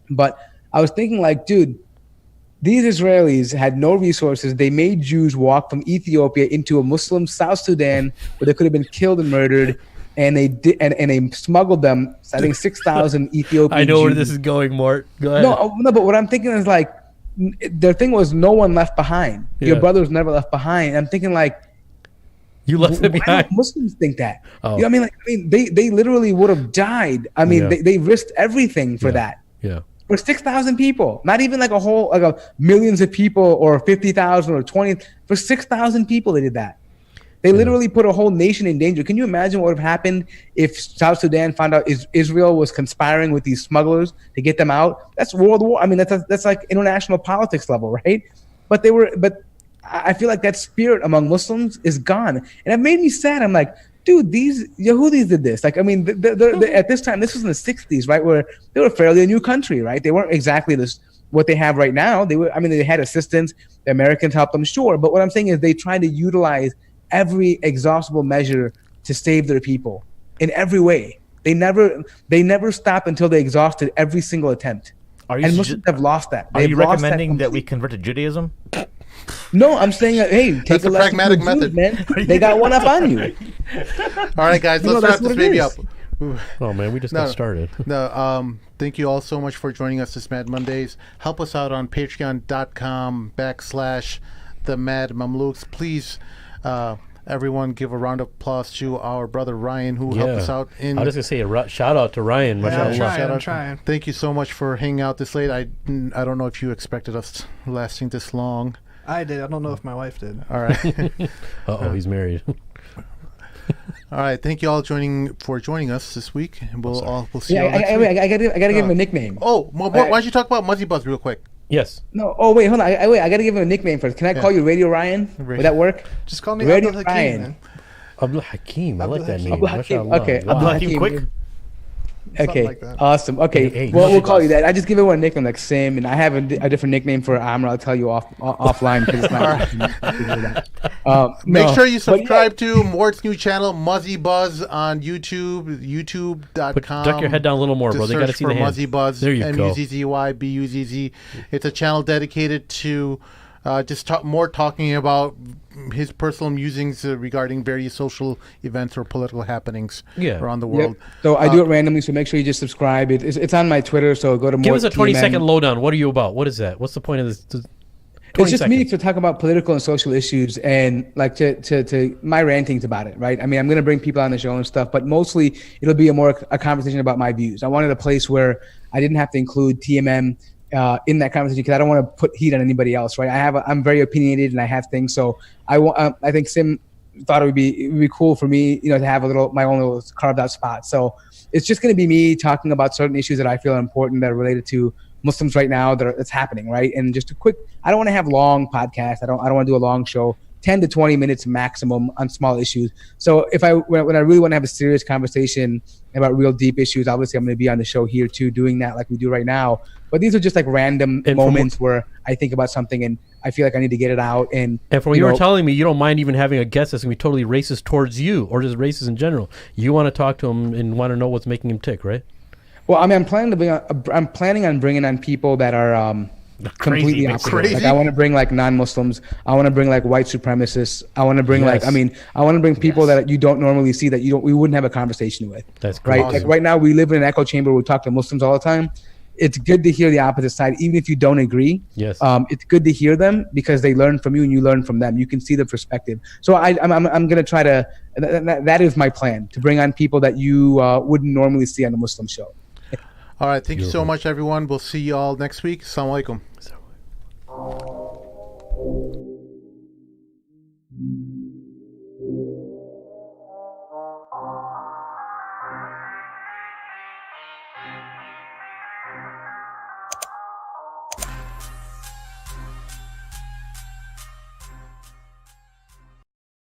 But I was thinking, like, dude, these Israelis had no resources. They made Jews walk from Ethiopia into a Muslim South Sudan where they could have been killed and murdered. And they did, and they smuggled them. I think 6,000 Ethiopian. I know Jews. Where this is going, Mort. Go ahead. No, but what I'm thinking is, like, their thing was no one left behind. Your brother was never left behind. I'm thinking, like, you left them behind. Why don't Muslims think that? Oh. You know what I mean? They literally would have died. I mean, they risked everything for that. Yeah. For 6,000 people, not even like millions of people or 50,000 or 20. For 6,000 people, they did that. They literally put a whole nation in danger. Can you imagine what would have happened if South Sudan found out Israel was conspiring with these smugglers to get them out? That's world war. I mean, that's like international politics level, right? But I feel like that spirit among Muslims is gone, and it made me sad. I'm like, dude, these Yehudis did this. Like, I mean, they're, at this time, this was in the 60s, right? Where they were fairly a new country, right? They weren't exactly what they have right now. They had assistance. The Americans helped them, sure. But what I'm saying is they tried to utilize every exhaustible measure to save their people in every way. They never stop until they exhausted every single attempt. And Muslims have lost that. Are you recommending that we convert to Judaism? No, I'm saying, hey, take a pragmatic method, man. They got one up on you. All right, guys, let's wrap this baby up. Oh man, we just got started. Thank you all so much for joining us this Mad Mondays. Help us out on patreon.com/the Mad Mamluks. Please, everyone, give a round of applause to our brother Ryan, who helped us out. I was just gonna say a shout out to Ryan. I'm trying. Thank you so much for hanging out this late. I don't know if you expected us lasting this long. I did. I don't know if my wife did. All right. He's married. All right, thank you all for joining us this week, and we'll see you all next week. I gotta give him a nickname. Oh, why don't you talk about Muzzy Buzz real quick? Yes. No. Oh wait, hold on. I gotta give him a nickname first. Can I call you Radio Ryan? Would that work? Just call me Radio Abdul Ryan. Hakim. Abdul Hakim. I like that name. Abdul Hakim. Okay. Wow. Abdul Hakim. Quick. Okay, like that. awesome. Okay, Hey, we'll call you that. I just give everyone a nickname like Sim, and I have a different nickname for Amr. I'll tell you offline because it's not. Make sure you subscribe to Mort's new channel, Muzzy Buzz, on YouTube, youtube.com. Duck your head down a little more, bro. They got to see the hand. Muzzy Buzz, There you go. MUZZYBUZZ. It's a channel dedicated to just talking about his personal musings regarding various social events or political happenings around the world. Yep. So I do it randomly, so make sure you just subscribe. It's on my Twitter, so go to Give us a 20-second lowdown. What are you about? What is that? What's the point of this? It's just me to talk about political and social issues and like to my rantings about it, right? I mean, I'm going to bring people on the show and stuff, but mostly it'll be a conversation about my views. I wanted a place where I didn't have to include TMM in that conversation because I don't want to put heat on anybody else, right? I'm very opinionated and I have things, so I think Sim thought it would be cool for me, to have my own little carved out spot. So it's just going to be me talking about certain issues that I feel are important that are related to Muslims right now that's happening, right? And just I don't want to have long podcasts. I don't want to do a long show, 10 to 20 minutes maximum on small issues. So when I really want to have a serious conversation about real deep issues, obviously I'm going to be on the show here too, doing that like we do right now. But these are just like random moments where I think about something and I feel like I need to get it out. And from what you were telling me, you don't mind even having a guest that's going to be totally racist towards you or just racist in general. You want to talk to him and want to know what's making him tick, right? Well, I mean, I'm planning on bringing on people that are completely opposite. Like I want to bring like non-Muslims. I want to bring like white supremacists. I want to bring I want to bring people that you don't normally see that we wouldn't have a conversation with. That's right. Awesome. Like right now we live in an echo chamber. We talk to Muslims all the time. It's good to hear the opposite side, even if you don't agree. Yes. It's good to hear them because they learn from you and you learn from them. You can see the perspective. So I'm going to try to. That is my plan, to bring on people that you wouldn't normally see on a Muslim show. All right. Thank you so much, everyone. We'll see you all next week. Assalamu alaikum.